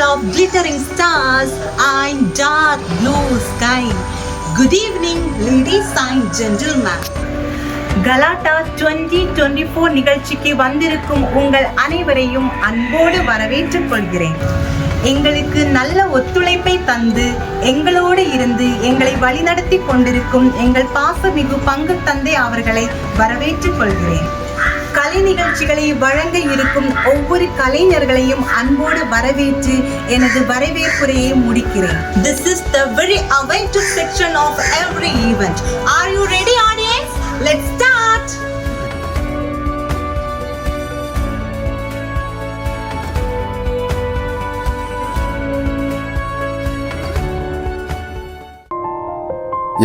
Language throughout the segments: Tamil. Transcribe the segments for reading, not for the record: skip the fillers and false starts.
of glittering stars and dark blue sky. Good evening, ladies and gentlemen. கலாட்டா 2024 நிகழ்ச்சிக்கு வந்திருக்கும் உங்கள் அனைவரையும் அன்போடு வரவேற்றுக் கொள்கிறேன். எங்களுக்கு நல்ல ஒத்துழைப்பை தந்து எங்களோடு இருந்து எங்களை வழிநடத்தி கொண்டிருக்கும் எங்கள் பாசமிகு பங்கு தந்தை அவர்களை வரவேற்றுக் கொள்கிறேன். கலை நிகழ்ச்சிகளை வழங்க இருக்கும் ஒவ்வொரு கலைஞர்களையும் அன்போடு வரவேற்று எனது வரவேற்புரையை முடிக்கிறேன். This is the very awaited section of every event. Are you ready, audience? Let's start.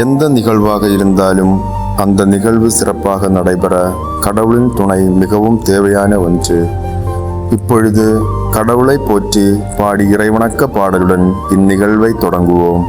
எந்த நிகழ்வாக இருந்தாலும் அந்த நிகழ்வு சிறப்பாக நடைபெற கடவுளின் துணை மிகவும் தேவையான ஒன்று. இப்பொழுது கடவுளை போற்றி பாடி இறைவணக்க பாடலுடன் இந்நிகழ்வை தொடங்குவோம்.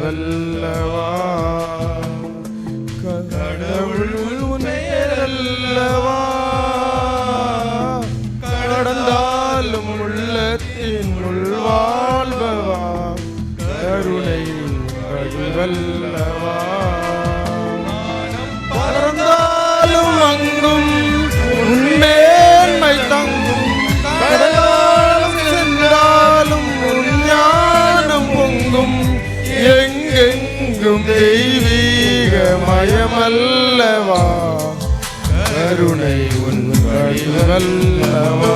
வல்லவா கடவுள் உன் பெயரல்லவா கடந்தாலும் உள்ளத்தின் உள்வாழ்பவா கருணையின் வடிவல்லவா பறந்தாலும் அங்கும் உன்மேன்மை தங்கும் கடலாலும் சென்றாலும் உன் ஞானம் பொங்கும் எங்கெங்கும் தெய்வீக மயமல்லவா கருணை உன் வடிவல்லவா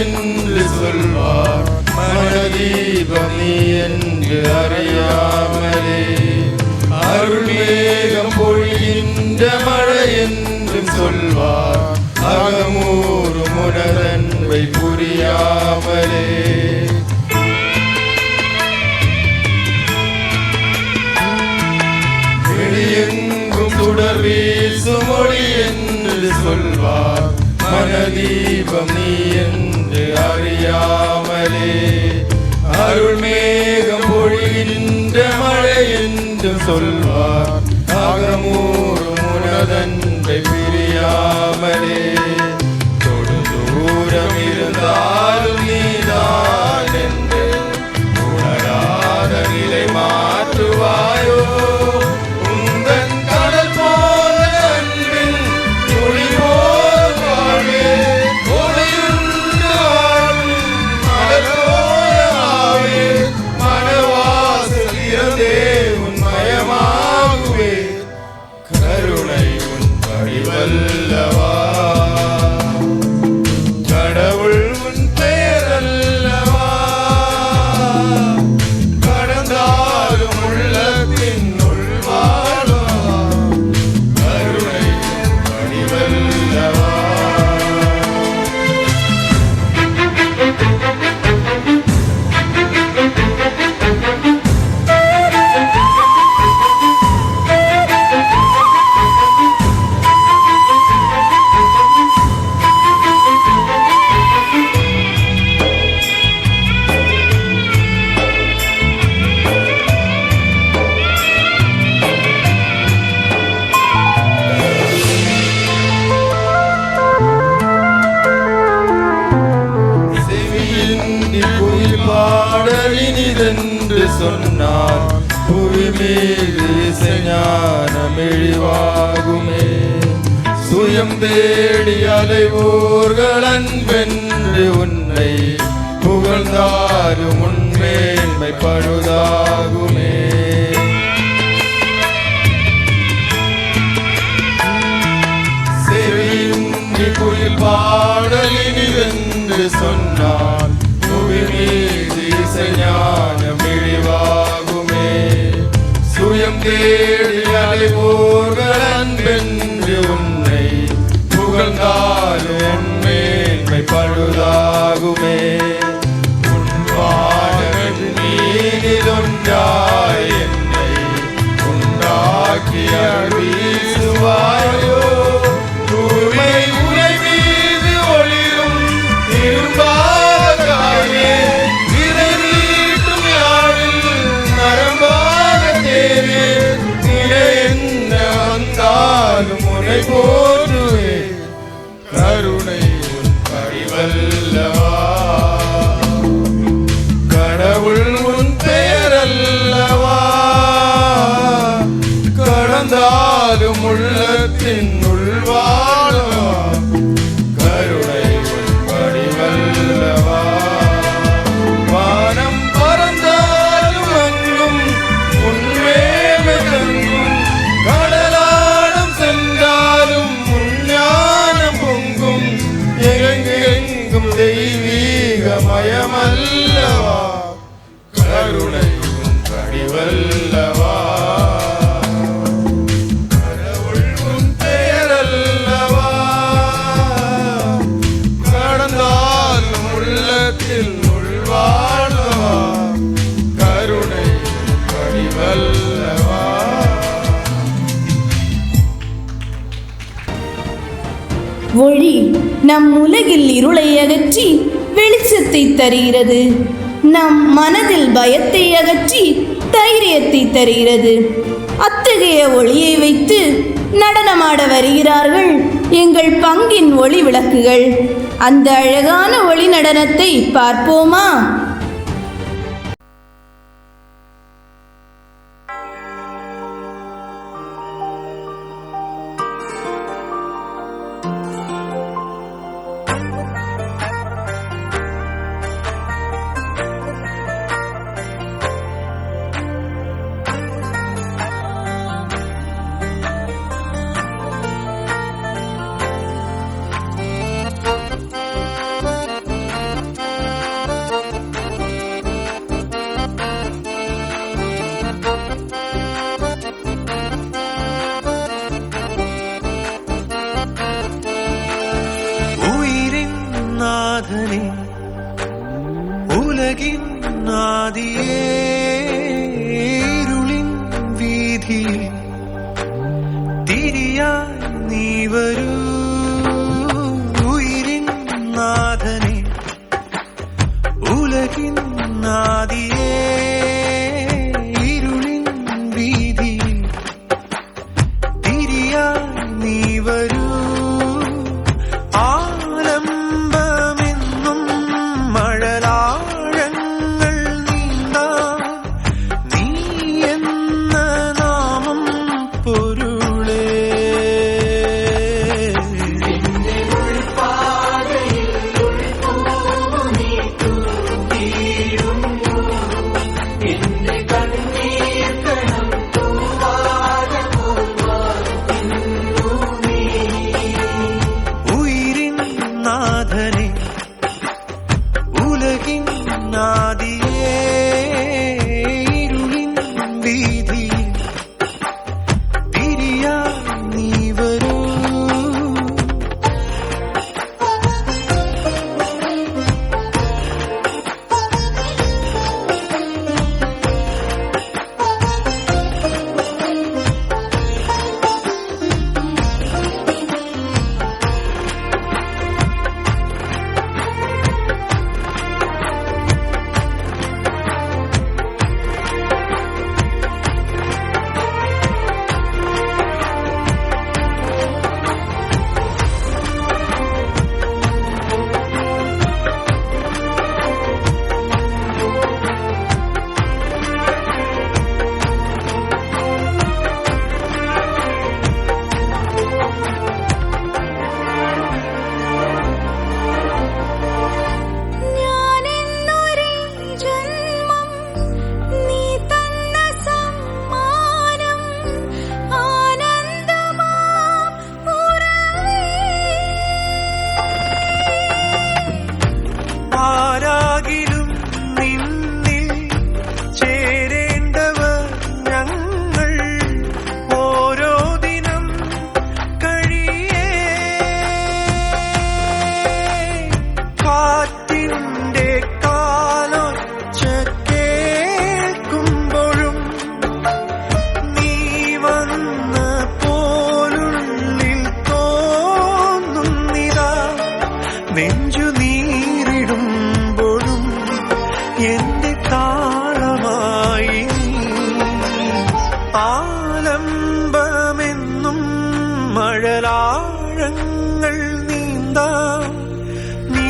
என்று சொல்வார் மனதீபம் நீ என்று அறியாமலே அருள்மேகம் பொழிகின்ற மழை என்று சொல்வார் அகமூறும் உணரன்பை புரியாமலே வெளியெங்கும் சுடர் வீசும் ஒளி என்று சொல்வார் மனதீபம் நீ என்று அறியாமலே அருள்மேகம் பொழிகின்ற மழை என்று சொல்வார் அகமூறும் உனதன்பை பிரியாமலே தொடு தூரம் இருந்தாலும் நீதான் என்று உணராத நிலை மாற்றுவாயோ உந்தன் கடல் போல அன்பின் துளிவோ கருணை உன் வடிவல்லவா இசைஞானமெழிவாகுமே. சுயம் தேடி அலைவோர்கள் அன்பென்று உன்னை புகழ்ந்தாலும் உன்மேன்மை பழுதாகுமே. செவியின்றி குயில் பாடலினிவென்று சொன்னால் புவி மீது இசைஞானமெழிவாகுமே. சுயம் தேடி அலைவோர்கள் அன்பென்று உன்னை புகழ்ந்தாலும் உன்மேன்மை பழுதாகுமே. நீனிலொன்றாய் என்னை உண்டாக்கிய வீசுவாயோ. தூய்மை உலை மீது ஒளிரும் திரும்பாகாயே. விரை நீட்டும் யாழில் நரம்பாக தேவே. நிலை என்ன வந்தாலும் உன்னை போற்றுவே. கருணை உன் பரிவல்லவா. கடவுள் உன் பெயரல்லவா. கடந்தாலும் உள்ளத்தின் உள்வாழவா. கருணை உன் வடிவல்லவா. வானம் பறந்தாலும் அங்கும் உன்மேன்மை தங்கும். கடலாடம் சென்றாலும் உன் ஞானம் பொங்கும். எங்கெங்கும் தெய்வீக மயமல்லவா. கருணை உன் வடிவல்லவா. கடவுள் உன் பெயரல்லவா. கடந்தாலும் உள்ளத்தில் உள்வாழவா. கருணை உன் வடிவல்லவா. ஒளி நம் உலகில் இருளை அகற்றி வெளிச்சத்தை தருகிறது. நம் மனதில் பயத்தை அகற்றி தைரியத்தை தருகிறது. அத்தகைய ஒளியை வைத்து நடனமாட வருகிறார்கள் எங்கள் பங்கின் ஒளி விளக்குகள். அந்த அழகான ஒளி நடனத்தை பார்ப்போமா? കദംബമെന്നും മഴലാഴങ്ങൾ നീന്താം നീ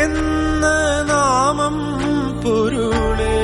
എന്ന നാമം പൊരുളേ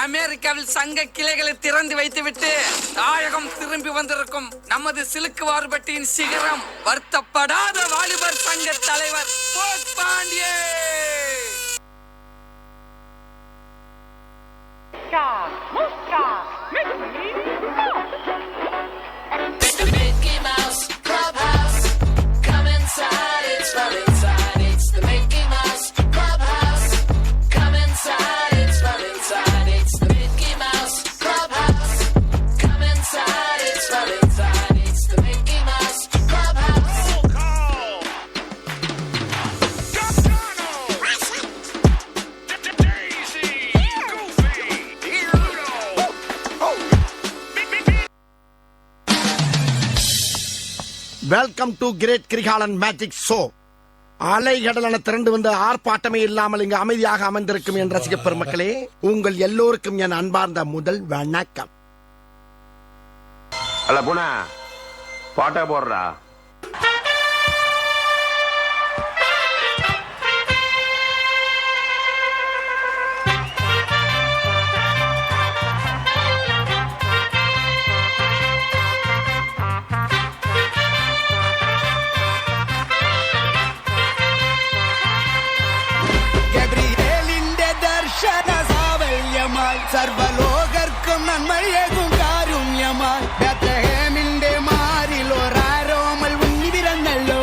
அமெரிக்காவில் சங்க கிளைகளை திறந்து வைத்துவிட்டு தாயகம் திரும்பி வந்திருக்கும் நமது சிலுக்கு வார்பட்டியின் சிகரம் வருத்தப்படாத வாலிபர் சங்க தலைவர் பாண்டியே. Welcome to great Kirikalan magic show. அலைகடலான திரண்டு வந்து ஆர்ப்பாட்டமே இல்லாமல் இங்கு அமைதியாக அமைந்திருக்கும் என் ரசிக பெருமக்களே, உங்கள் எல்லோருக்கும் என் அன்பார்ந்த முதல் வணக்கம். அல்ல புனா பாட்டா போடுறா. സർവലോകർക്കും നന്മയേകും കാരുണ്യമായി ബേത്ലഹേമിന്റെ മാറിൽ ഒരാരോമൽ ഉണ്ണി പിറന്നല്ലോ.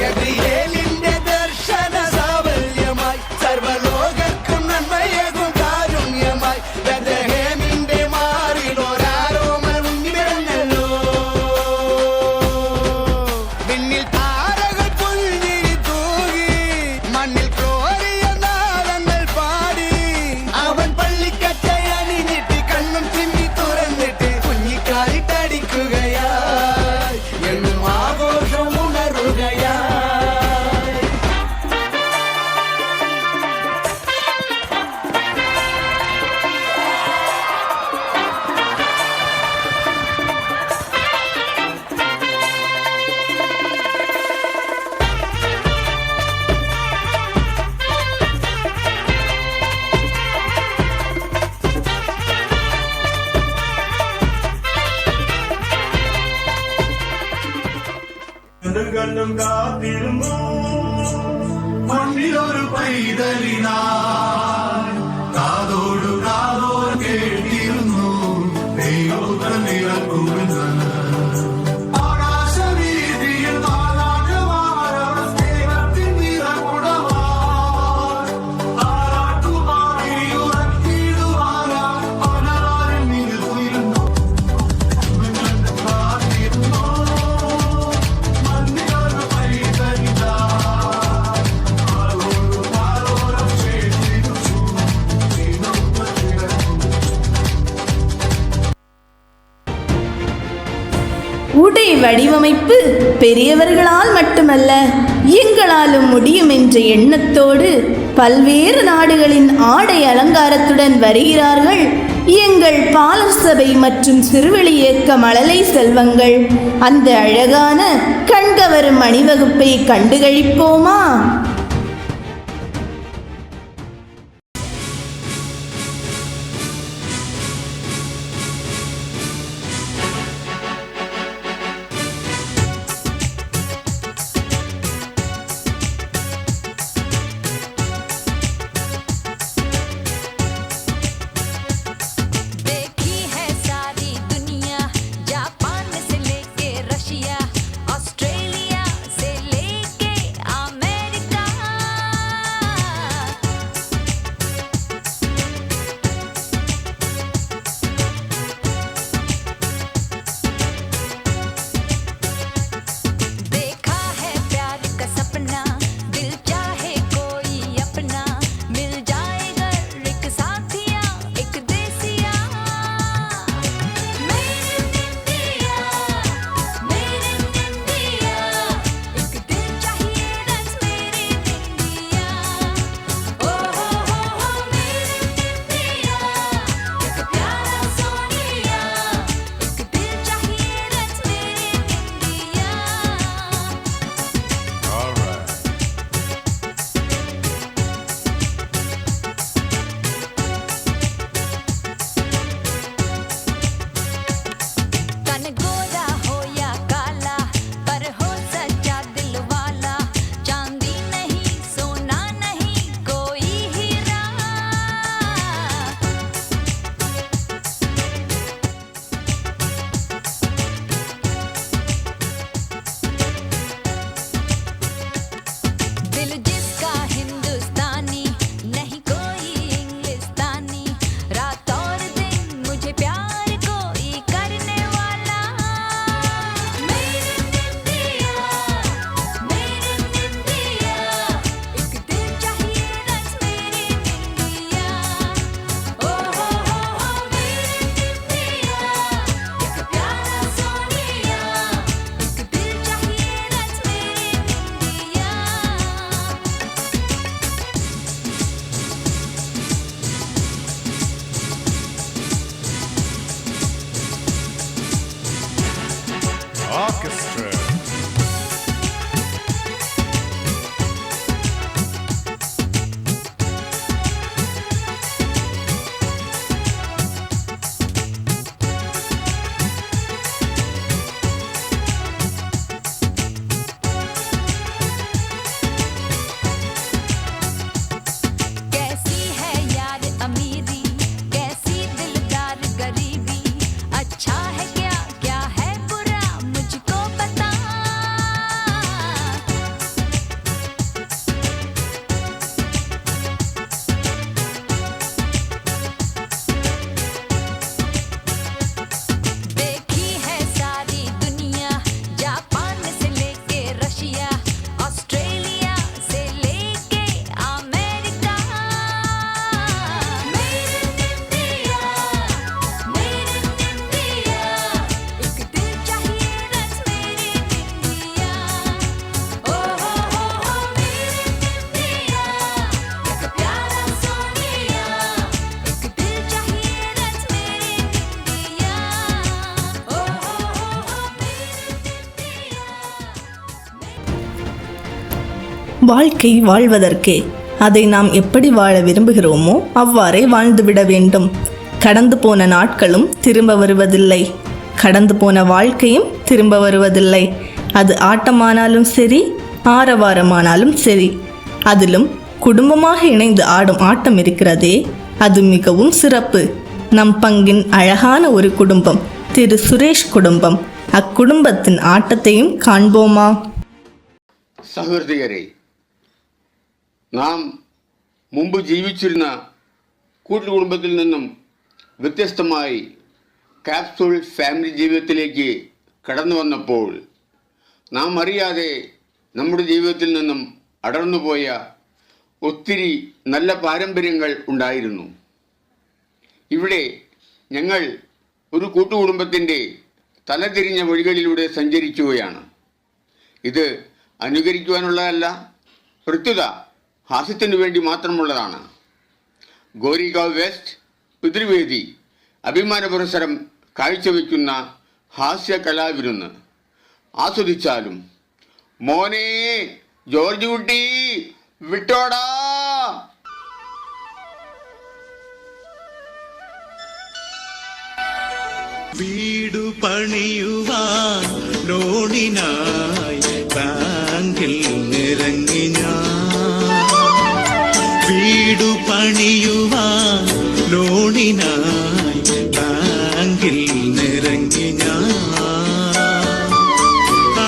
ഗബ്രിയേലിന്റെ ദർശന സാവല്യമായി സർവലോകർക്കും നന്മയേകും കാരുണ്യമായി ബേത്ലഹേമിന്റെ മാറിൽ ഒരാരോമൽ ഉണ്ണി പിറന്നല്ലോ. വിണ്ണിൽ താരകൾ പുൽഞ്ഞിരി തൂകി മണ്ണിൽ ക്ലോറിയ നാദങ്ങൾ പാടി കണ്ടും കാത്തിരുന്നു മണ്ണിലൊരു പൈതലിനായി കാതോടു കാതോട് കേട്ടിരുന്നു ദൈവപുത്രൻ നിറക്കുമെന്ന് ആകാശവീതിയിൽ താരാട്ടുമാരവർ സ്നേഹത്തിൻ നിറകുടമായി താരാട്ടുമായി ഉറക്കിടുവാനായി പലരും നിൽക്കുന്നു കാത്തിരുന്നു മണ്ണിലൊരു പൈതലിനായി കാതോടു കാതോട് കേട്ടിരുന്നു ദൈവപുത്രൻ നിറക്കുമെന്ന്. உடை வடிவமைப்பு பெரியவர்களால் மட்டுமல்ல எங்களாலும் முடியும் என்ற எண்ணத்தோடு பல்வேறு நாடுகளின் ஆடை அலங்காரத்துடன் வருகிறார்கள் எங்கள் பாலர் சபை மற்றும் சிறுவெளி இயக்க மழலை செல்வங்கள். அந்த அழகான கண்கவரும் அணிவகுப்பை கண்டுகளிப்போமா? देखी है सारी दुनिया, जापान से लेके रशिया, ऑस्ट्रेलिया से लेके अमेरिका। देखा है प्यार का सपना, दिल चाहे कोई अपना, मिल जाएगा एक साथिया एक देसिया। मेरे इंडिया, मेरे इंडिया, एक दिल चाहिए that's मेरे इंडिया। ओ हो मेरे इंडिया, एक प्यारा सोनिया, एक दिल चाहिए that's मेरे इंडिया। तन गोरा हो या काला, पर हो सच्चा दिल वाला, चांदी नहीं सोना नहीं कोई हीरा। दिल जिसका हिंदुस्तानी, नहीं कोई इंग्लिस्तानी, रात और दिन मुझे प्यार कोई करने वाला। मेरे इंडिया, मेरे इंडिया, एक दिल चाहिए that's मेरे इंडिया। ओ हो मेरे इंडिया, एक प्यारा सोनिया, एक दिल चाहिए that's मेरे इंडिया। Orchestra. कैसी है यार अमीरी, कैसी दिलदार गरीबी, अच्छा है क्या क्या है बुरा मुझको पता। देखी है सारी दुनिया, जापान से लेके रशिया, ऑस्ट्रेलिया से लेके अमेरिका। मेरे इंडिया, मेरे इंडिया, एक दिल चाहिए that's मेरे इंडिया। ओ हो मेरे इंडिया, एक प्यारा सोनिया, एक दिल चाहिए that's मेरे इंडिया। ओ हो வாழ்க்கை வாழ்வதற்கே, அதை நாம் எப்படி வாழ விரும்புகிறோமோ அவ்வாறே வாழ்ந்துவிட வேண்டும். கடந்து போன நாட்களும் திரும்ப வருவதில்லை, கடந்து போன வாழ்க்கையும் திரும்ப வருவதில்லை. அது ஆட்டமானாலும் சரி, ஆரவாரமானாலும் சரி, அதிலும் குடும்பமாக இணைந்து ஆடும் ஆட்டம் இருக்கிறதே, அது மிகவும் சிறப்பு. நம் பங்கின் அழகான ஒரு குடும்பம், திரு சுரேஷ் குடும்பம். அக்குடும்பத்தின் ஆட்டத்தையும் காண்போமா? സഹൃദയരെ, നാം മുമ്പ് ജീവിച്ചിരുന്ന കൂട്ടുകുടുംബത്തിൽ നിന്നും വ്യത്യസ്തമായി ക്യാപ്സൂൾ ഫാമിലി ജീവിതത്തിലേക്ക് കടന്നു വന്നപ്പോൾ നാം അറിയാതെ നമ്മുടെ ജീവിതത്തിൽ നിന്നും അടർന്നുപോയ ഒത്തിരി നല്ല പാരമ്പര്യങ്ങൾ ഉണ്ടായിരുന്നു. ഇവിടെ ഞങ്ങൾ ഒരു കൂട്ടുകുടുംബത്തിൻ്റെ തലതിരിഞ്ഞ വഴികളിലൂടെ സഞ്ചരിക്കുകയാണ്. ഇത് അനുകരിക്കുവാനുള്ളതല്ല, പ്രത്യുത ഹാസ്യത്തിനു വേണ്ടി മാത്രമുള്ളതാണ്. ഗോരിഗാവ് വെസ്റ്റ് പിതൃവേദി അഭിമാന പുരസ്സരം കാഴ്ചവെക്കുന്ന ഹാസ്യ കലാവിരുന്ന് ആസ്വദിച്ചാലും. മോനെ ജോർജ് കുട്ടി, വിട്ടോടാ. വീടു പണിയുവാൻ ലോണിനായി ബാങ്കിൽ നിറങ്ങി ഞാൻ. വീടു പണിയുവാൻ ലോണിനായി ബാങ്കിൽ നിറങ്ങി ഞാൻ.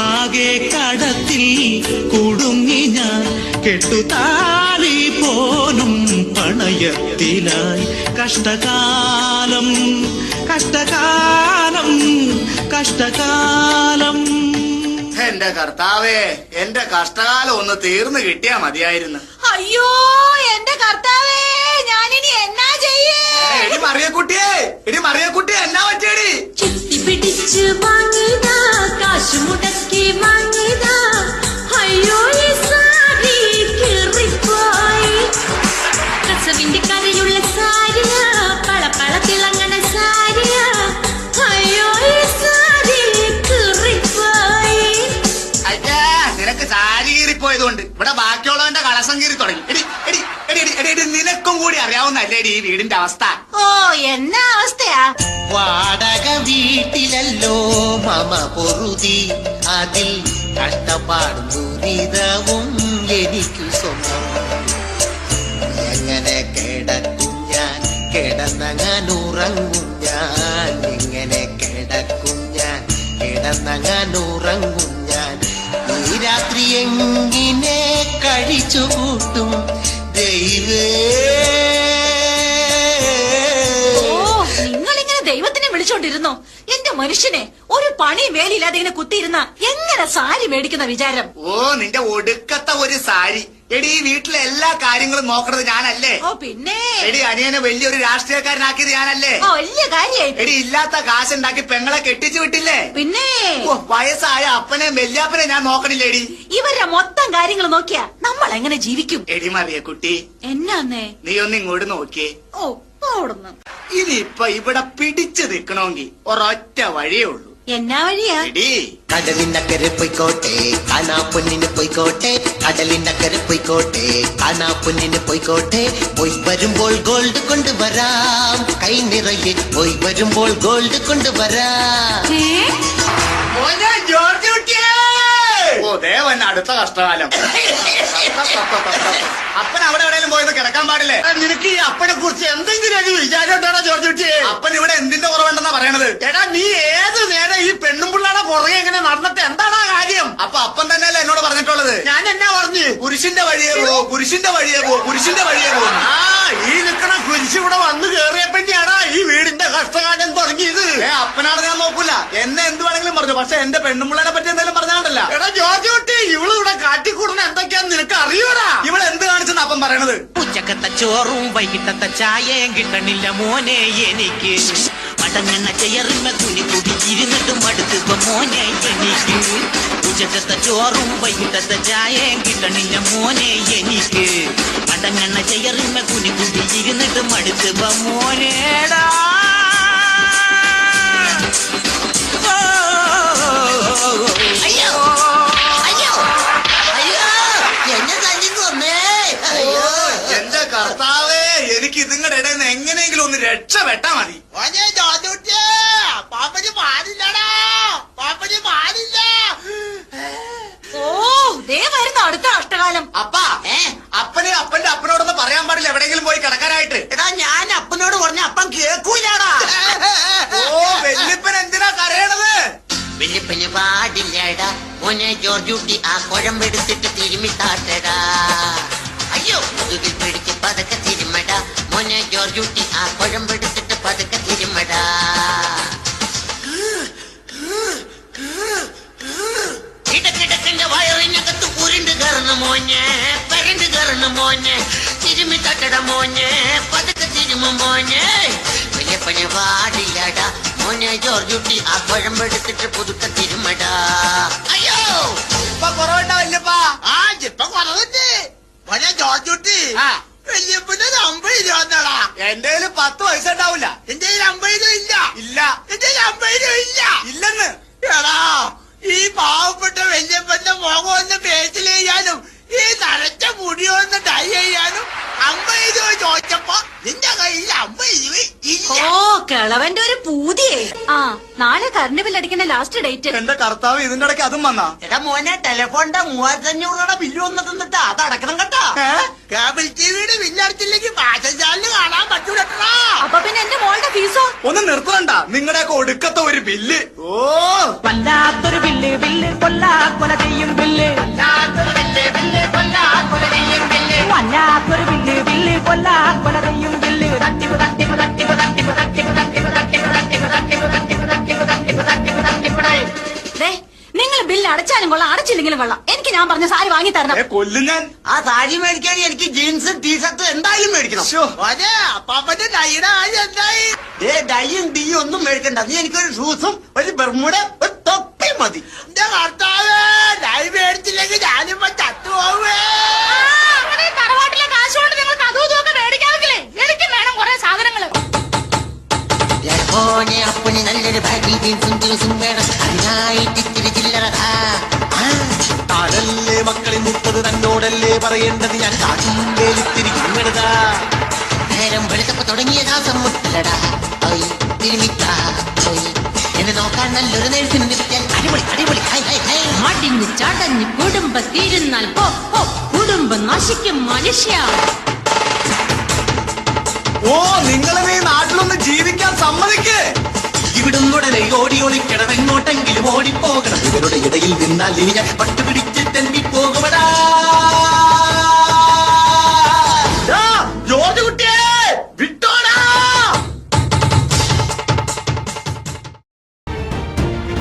ആകെ കടത്തിൽ കുടുങ്ങി ഞാൻ, കെട്ടുതാലി പോലും പണയത്തിലായി. കഷ്ടകാലം കഷ്ടകാലം കഷ്ടകാലം. എന്റെ കർത്താവേ, എന്റെ കഷ്ടകാലം ഒന്ന് തീർന്നു കിട്ടിയാ മതിയായിരുന്നു. അയ്യോ എന്റെ കർത്താവേ, ഞാനിനി എന്നാ ചെയ്യേ? എടി മറിയക്കുട്ടിയെ, എന്നാ പറ്റിയടി? ചുറ്റി പിടിച്ച് വാങ്ങിയതാ, കാശ് മുടക്കി വാങ്ങിയതാ. അയ്യോ ഈ സാരി കീറിപ്പോയി. കസവിന്റെ കരയുള്ള സാരിയ, പളപ്പള തിളങ്ങണ സാരിയ. അയ്യോ ഈ സാരി കീറിപ്പോയി. അയ്യാ, നിനക്ക് സാരി കീറിപ്പോയതുകൊണ്ട് ഇവിടെ ബാക്കിയുള്ളവന്റെ കളസം കീറി തുടങ്ങി. എടി എടി എടി എടി എടി നിനക്കും കൂടി അറിയാവുന്നല്ലേടി ഈ വീടിന്റെ അവസ്ഥ? ഓ എന്നാ അവസ്ഥയാ? വാടക വീട്ടിലല്ലോ മമ പൊറുതി, അതിൽ കഷ്ടപ്പാടും ദുരിതവും എനിക്കു സ്വന്തം. എങ്ങനെ കിടക്കും ഞാൻ, കിടന്നങ്ങാൻ ഉറങ്ങും ഞാൻ. എങ്ങനെ കിടക്കും ഞാൻ, കിടന്നങ്ങാൻ ഉറങ്ങും ഞാൻ. ഈ രാത്രി എങ്ങനെ കഴിച്ചു കൂട്ടും ദൈവേ. നിങ്ങളിങ്ങനെ ദൈവത്തിനെ വിളിച്ചോണ്ടിരുന്നോ? എന്റെ മനുഷ്യനെ ഒരു പണി വേലില്ലാതെ ഇങ്ങനെ കുത്തിയിരുന്ന എങ്ങനെ സാരി മേടിക്കുന്ന വിചാരം? ഓ, നിന്റെ ഒടുക്കത്തെ ഒരു സാരി. എടി, ഈ വീട്ടിലെ എല്ലാ കാര്യങ്ങളും നോക്കണത് ഞാനല്ലേ? ഓ പിന്നെ. എടി, അനിയനെ വലിയൊരു രാഷ്ട്രീയക്കാരനാക്കിയത് ഞാനല്ലേ? ഓ വലിയ കാര്യായി. എടി, ഇല്ലാത്ത കാശുണ്ടാക്കി പെങ്ങളെ കെട്ടിച്ചു വിട്ടില്ലേ? പിന്നെ. ഓ, വയസ്സായ അപ്പനെ വല്യാപ്പനെ ഞാൻ നോക്കണില്ലേടി? ഇവരുടെ മൊത്തം കാര്യങ്ങൾ നോക്കിയാ നമ്മൾ എങ്ങനെ ജീവിക്കും? എടി മറിയക്കുട്ടി, എന്നാന്നേ? നീ ഒന്ന് ഇങ്ങോട്ട് നോക്കിയേ. ഓ ഓടുന്നു. ഇനിയിപ്പൊ ഇവിടെ പിടിച്ചു നിക്കണമെങ്കിൽ ഒരൊറ്റ വഴിയേ ഉള്ളൂ. എന്നാ വഴിയാ? എടി, കടലിനക്കരെ പോയിക്കോട്ടെ, കാണാ പൊന്നിന് പോയിക്കോട്ടെ. കടലിനക്കരെ പോയിക്കോട്ടെ, കാണാ പൊന്നിന് പോയിക്കോട്ടെ. പോയി വരുമ്പോൾ ഗോൾഡ് കൊണ്ടുവരാം, കൈ നിറയെ പോയി വരുമ്പോൾ ഗോൾഡ് കൊണ്ടുവരാം. മോനെ ജോർജ് കുട്ടിയേ. ഓ ദേവൻ, അടുത്ത കഷ്ടകാലം. അപ്പൻ അവിടെ എവിടെയെങ്കിലും പോയത് കിടക്കാൻ പാടില്ലേ? നിനക്ക് ഈ അപ്പനെ കുറിച്ച് എന്തെങ്കിലും ഒരു വിചാരം ഉണ്ടാണോ ജോർജ് കുട്ടിയെ? അപ്പൻ ഇവിടെ എന്തിന്റെ കുറവുണ്ടെന്നാ പറയണത്? എടാ, നീ ഏത് നേരം ഈ പെണ്ണുമ്പിള്ളയുടെ പുറകെ എങ്ങനെ നടന്നിട്ട് എന്താണ് ആ കാര്യം? അപ്പൊ അപ്പൻ തന്നെയല്ലേ എന്നോട് പറഞ്ഞിട്ടുള്ളത്? ഞാൻ എന്നാ പറഞ്ഞു? കുരിശിന്റെ വഴിയെ പോ, കുരിശിന്റെ വഴിയെ പോ, കുരിശിന്റെ വഴിയെ പോ. ആ, ഈ നിക്കണ കുരിശ് ഇവിടെ വന്ന് കേറിയപ്പറ്റിയാടാ ഈ വീടിന്റെ കഷ്ടകാലം തുടങ്ങിയത്. അപ്പനാണ് ഞാൻ നോക്കൂല, എന്നെ എന്ത് വേണമെങ്കിലും പറഞ്ഞു. പക്ഷെ എന്റെ പെണ്ണുമ്പിള്ളനെ പറ്റി എന്തെങ്കിലും പറഞ്ഞാണ്ടല്ല. എടാ ജോർജ് കുട്ടി, ഇവള് ഇവിടെ കാട്ടിക്കൂടുന്ന എന്തൊക്കെയാന്ന് നിനക്ക് അറിയൂടാ? ഇവൾ എന്ത് കാണിച്ചെന്ന് അപ്പം പറയണത്? ഉച്ചക്കത്തെ ചോറും വൈകിട്ടത്തെ ചായയും കിട്ടണില്ല മോനെ എനിക്ക്. മടങ്ങണ ചെയറിന്മ തുണി കുടിച്ചിരുന്നിട്ടും അടുത്ത് മോനെ എനിക്ക്. ഉച്ചക്കത്തെ ചോറും വൈകിട്ടത്തെ ചായയും കിട്ടണില്ല മോനെ എനിക്ക്. മടങ്ങണ ചെയറിന്മ തുണി കുടിച്ചിരുന്നിട്ടും അടുത്ത് മോനേടാ. അയ്യോ അയ്യോ അയ്യോ, എന്നെ തല്ലിക്കൊന്നേ. അയ്യോ എന്റെ കർത്താവേ, എനിക്ക് ഇതിങ്ങളുടെ ഇടയിൽ നിന്ന് എങ്ങനെയെങ്കിലും ഒന്ന് രക്ഷപ്പെട്ടാ മതി. പാപ്പന് പാടില്ലടാ, പാപ്പന് പാടില്ല. കാലം. അപ്പാ അപ്പന് അപ്പന്റെ അപ്പനോടൊന്ന് പറയാൻ പാടില്ല എവിടെയെങ്കിലും പോയി കിടക്കാനായിട്ട്. എടാ ഞാൻ അപ്പനോട് പറഞ്ഞ അപ്പം കേൾക്കൂലാടാ. ഓ വല്യപ്പൻ എന്തിനാ കരയണത്? വല്യപ്പന് പാടില്ലടാ മോനെ ജോർജൂട്ടി ആ കുഴമ്പെടുത്തിട്ട് തിരുമിത്താട്ടടാ. അയ്യോ മുതുകിൽ പിടിച്ച് പതുക്കെ തിരുമടാ മോനെ ജോർജൂട്ടി ആ കുഴമ്പെടുത്തിട്ട് പതുക്കെ തിരുമടാ. ഇടക്കിടക്കിന്റെ വയറിനകത്ത് ഉരുണ്ട് കയറുന്ന മോനെ പരണ്ട് കയറുന്ന മോനെ തിരുമി തട്ടട മോനെ പതുക്കെ തിരുമ മോനെ. വല്യപ്പന് പാടില്ലടാ മോനെ ജോർജുട്ടി ആ കുഴമ്പെടുത്തിട്ട് പുതുക്കെ തിരുമടാ. അയ്യോ ഇപ്പൊ കുറവുണ്ടാ വല്യപ്പാ? ആ ഇപ്പൊ കുറവുണ്ട് മോനെ ജോർജുട്ടി വല്യപ്പന് 50 രൂപ തന്നടാ. എന്റെ 10 പൈസ ഉണ്ടാവില്ല. എന്റെ 50 രൂപ ഇല്ല. ഇല്ല. എന്റെ 50 രൂപ ഇല്ല. ഇല്ലെന്ന്. എടാ ഈ പാവപ്പെട്ട വല്യപ്പന്റെ മുഖം ഒന്ന് ഫേസിൽ ചെയ്യാനും ഈ നരച്ച മുടി ഒന്ന് ഡൈ ചെയ്യാനും 50 രൂപ ചോദിച്ചപ്പോ നിന്റെ കയ്യിൽ 50 രൂപ ഇല്ല. ഓ കിളവന്റെ ഒരു പൂതിയേ. ആ നാളെ കറണ്ട് ബില്ല് അടിക്കുന്ന ലാസ്റ്റ് ഡേറ്റ്. എന്റെ കർത്താവ് ഇതിന്റെ ഇടയ്ക്ക് അതും വന്നാ? എടാ മോനെ ടെലിഫോണിന്റെ 3500 രൂപയുടെ ബില്ല് വന്ന് തന്നിട്ട് അത് അടക്കണം കേട്ടോ. കേബിൾ ടിവിയുടെ ബില്ല് അടിച്ചില്ലെങ്കിൽ പാചകശാലിന് കാണാൻ പറ്റൂടാ. അപ്പൊ പിന്നെ എന്റെ മോളുടെ ഫീസോ? ഒന്ന് നിർത്തണ്ട നിങ്ങളുടെയൊക്കെ ഒടുക്കത്തെ ഒരു ബില്ല്. ഓ വല്ലാത്തൊരു ബില്ല് ബില്ല് കൊല്ലാ കൊല ചെയ്യും ബില്ല്. വല്ലാത്തൊരു ബില്ല് ബില്ല് കൊല്ലാ കൊല ചെയ്യും ബില്ല്. വല്ലാത്തൊരു ബില്ല് ബില്ല് കൊല്ലാ കൊല ചെയ്യും ബില്ല്. തട്ടിപ്പ് തട്ടിപ്പ് തട്ടിപ്പ് തട്ടിപ്പ് തട്ടിപ്പ് തട്ടിപ്പ് തട്ടിപ്പ് തട്ടിപ്പ് തട്ടിപ്പ് തട്ടിപ്പ് തട്ടിപ്പ് തട്ടിപ്പ് തട്ടിപ്പ് തട്ടിപ്പ്. നിങ്ങൾ ബില്ല് അടച്ചാലും കൊള്ളാം അടച്ചില്ലെങ്കിലും കൊള്ളാം. എനിക്ക് ഞാൻ പറഞ്ഞ സാരി വാങ്ങി തരണം. കൊല്ലും ഞാൻ. ആ സാരി മേടിക്കാൻ എനിക്ക് ജീൻസും ടീഷർട്ടും എന്തായാലും മേടിക്കണം. അതെ അപ്പാപ്പന്റെ ഡൈയുടെ കാര്യം എന്തായി? ഡൈയും ഡീയും ഒന്നും മേടിക്കണ്ട. നീ എനിക്കൊരു ഷൂസും ഒരു ബെർമുട ഒരു തൊപ്പി മതി. എന്റെ കർത്താവേ ഡൈ മേടിച്ചില്ലെങ്കിൽ ഞാനിപ്പോ ചത്തുപോവേ. തറവാട്ടിലെ കാശ് കൊണ്ട് നിങ്ങൾക്ക് അതും ഇതൊക്കെ മേടിക്കാമെങ്കിലേ എനിക്ക് വേണം കുറെ സാധനങ്ങള്. ഓനെ അപ്പന് നല്ലൊരു ബാഗി ജീൻസും ജ്യൂസും വേണം. അതിനായിട്ട് ഇത്തിരി ചില്ലറ ആരല്ലേ മക്കളെ മുട്ടത് തന്നോടല്ലേ പറയേണ്ടത്? ഞാൻ കാട്ടിയിത്തിരി കിടതാ. നേരം വെളുത്തപ്പോ തുടങ്ങിയ ദാസം മുട്ടലടാ. തിരുമിത്താ എന്നെ നോക്കാൻ നല്ലൊരു നേഴ്സിന് നിർത്തിയാൽ അടിപൊളി അടിപൊളി. മടിഞ്ഞ് ചടഞ്ഞ് കുടുംബത്തിരുന്നാൽ പോ കുടുംബം നശിക്കും മനുഷ്യ. ഓ നിങ്ങളെ ഈ നാട്ടിലൊന്ന് ജീവിക്കാൻ സമ്മതിക്ക്. ഇവിടുന്നുടനെ ഓടി ഒളിക്കണം എങ്ങോട്ടെങ്കിലും ഓടിപ്പോകണം. ഇവരുടെ ഇടയിൽ നിന്നാൽ ഇനി ഞാൻ പട്ടുപിടിച്ച് തെന്നിപ്പോകുമടാ. ജോർജ് കുട്ടിയെ വിട്ടോടാ.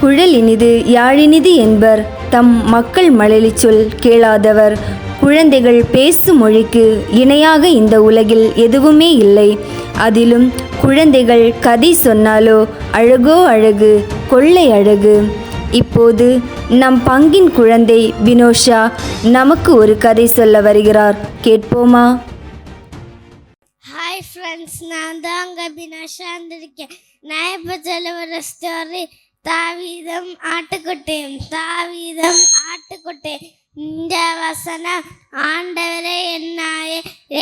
குழல் இனிது யாழினிது என்பர் தம் மக்கள் மழலை சொல் கேளாதவர். குழந்தைகள் பேசும் மொழிக்கு இணையாக இந்த உலகில் எதுவுமே இல்லை. அதிலும் குழந்தைகள் கதை சொன்னாலோ அழகோ அழகு, கொள்ளை அழகு. இப்போது நம் பங்கின் குழந்தை வினோஷா நமக்கு ஒரு கதை சொல்ல வருகிறார். கேட்போமா? ஹாய் ஃப்ரெண்ட்ஸ், நான் தான் அங்கே வினோஷா வந்திருக்கேன். நான் இப்போ சொல்ல வர ஸ்டோரி தாவீதும் ஆட்டுக்குட்டியும். தாவீதும் ஆட்டுக்குட்டி. இந்த வசனம் ஆண்டவரே என்னாய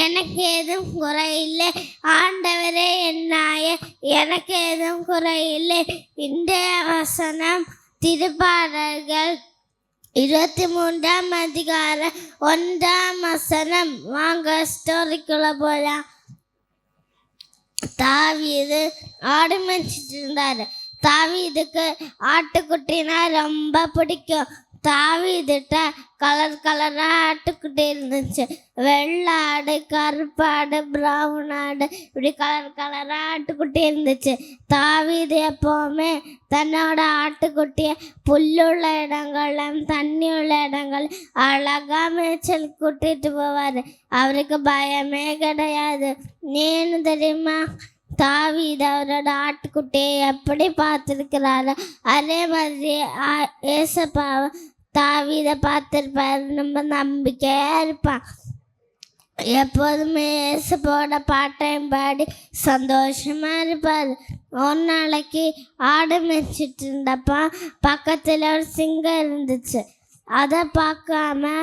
எனக்கு ஏதும் குறையில்லை. ஆண்டவரே என்னாய எனக்கு ஏதும் குறையில்லை. இந்த வசனம் திருப்பாடல்கள் 23ஆம் அதிகாரம் 1ஆம் வசனம். வாங்க ஸ்டோரிக்குள்ள போலாம். தாவீது ஆடு மேய்ச்சிட்டு இருந்தாரு. தாவீதுக்கு ஆட்டுக்குட்டினா ரொம்ப பிடிக்கும். தாவீதுட்ட கலர் கலராக ஆட்டுக்குட்டி இருந்துச்சு. வெள்ளை ஆடு, கருப்பாடு, ப்ரௌன் ஆடு, இப்படி கலர் கலராக ஆட்டுக்குட்டி இருந்துச்சு. தாவீது எப்போவுமே தன்னோட ஆட்டுக்குட்டியை புல்லுள்ள இடங்களும் தண்ணி உள்ள இடங்கள் அழகாக மேய்ச்சல் கூட்டிகிட்டு போவார். அவருக்கு பயமே கிடையாது. ஏன்னு தெரியுமா? தாவீது அவரோட ஆட்டுக்குட்டியை எப்படி பார்த்துருக்கிறாரு அதே மாதிரி ஏசப்பாவை தாவீதை பார்த்துருப்பாரு. ரொம்ப நம்பிக்கையாக இருப்பான். எப்போதுமே ஏசப்பாவோட பாட்டையும் பாடி சந்தோஷமாக இருப்பார். ஒரு நாளைக்கு ஆடு மேய்ச்சிட்டு இருந்தப்போ பக்கத்தில் ஒரு சிங்கம் இருந்துச்சு. அதை பார்க்காம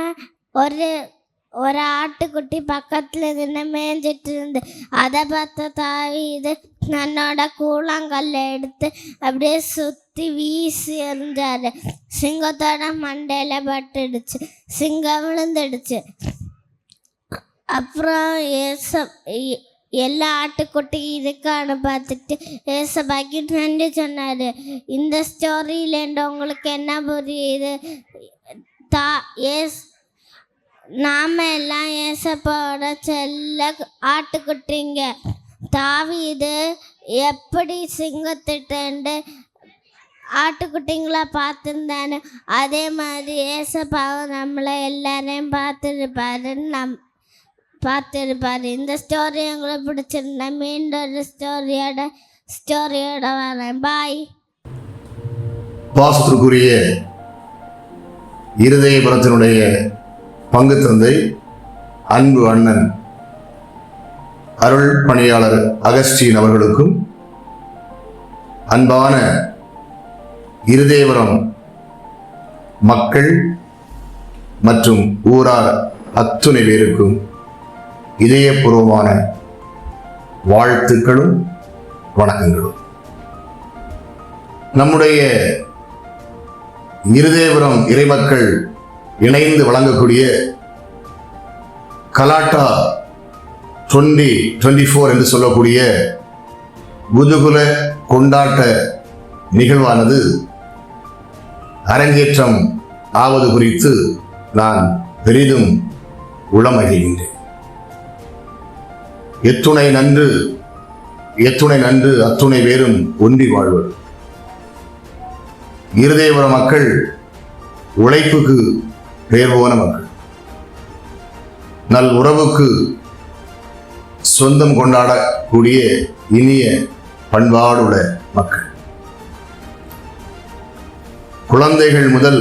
ஒரு ஆட்டுக்குட்டி பக்கத்தில் நின்று மேய்ஞ்சிட்டு இருந்து அதை பார்த்த தாவீது தன்னோட கூழாங்கல்லை எடுத்து அப்படியே சுற்றி குத்தி வீசி எறிஞ்சாரு. சிங்கத்தோட மண்டையில பட்டுடுச்சு. சிங்கம் விழுந்துடுச்சு. அப்புறம் எல்லா ஆட்டுக்குட்டி இருக்கான்னு பார்த்துட்டு ஏசப்பாக்கு நன்றி சொன்னார். இந்த ஸ்டோரியிலேருந்து உங்களுக்கு என்ன புரியுது? நாம எல்லாம் ஏசப்பாவோட செல்ல ஆட்டுக்குட்டிங்க. தாவீது எப்படி சிங்கத்திட்டு ஆட்டுக்குட்டிங்களா பார்த்துருந்தானு அதே மாதிரி ஏசப்பாவும் நம்மளை எல்லாரையும் பார்த்துருப்பாரு. இந்த ஸ்டோரி உங்களுக்கு பிடிச்சிருந்தா மீண்டும் ஒரு ஸ்டோரியோட வரேன். பாய். பாசத்திற்குரிய இருதயபுரத்தினுடைய பங்கு தந்தை அன்பு அண்ணன் அருள் பணியாளர் அகஸ்டின் அவர்களுக்கும், அன்பான இருதயபுரம் மக்கள் மற்றும் ஊரார் அத்துணை பேருக்கும் இதயபூர்வமான வாழ்த்துக்களும் வணக்கங்களும். நம்முடைய இருதயபுரம் இறைமக்கள் இணைந்து வழங்கக்கூடிய கலாட்டா 2024 என்று சொல்லக்கூடிய குதூகல கொண்டாட்ட நிகழ்வானது அரங்கேற்றம் ஆவது குறித்து நான் பெரிதும் உளமகிழ்கின்றேன். எத்துணை நன்று அத்துணை பேரும் ஒன்றி வாழ்வர். இருதயபுர மக்கள் உழைப்புக்கு பெயர் போன மக்கள், நல் உறவுக்கு சொந்தம் கொண்டாடக்கூடிய இனிய பண்பாடுள்ள மக்கள். குழந்தைகள் முதல்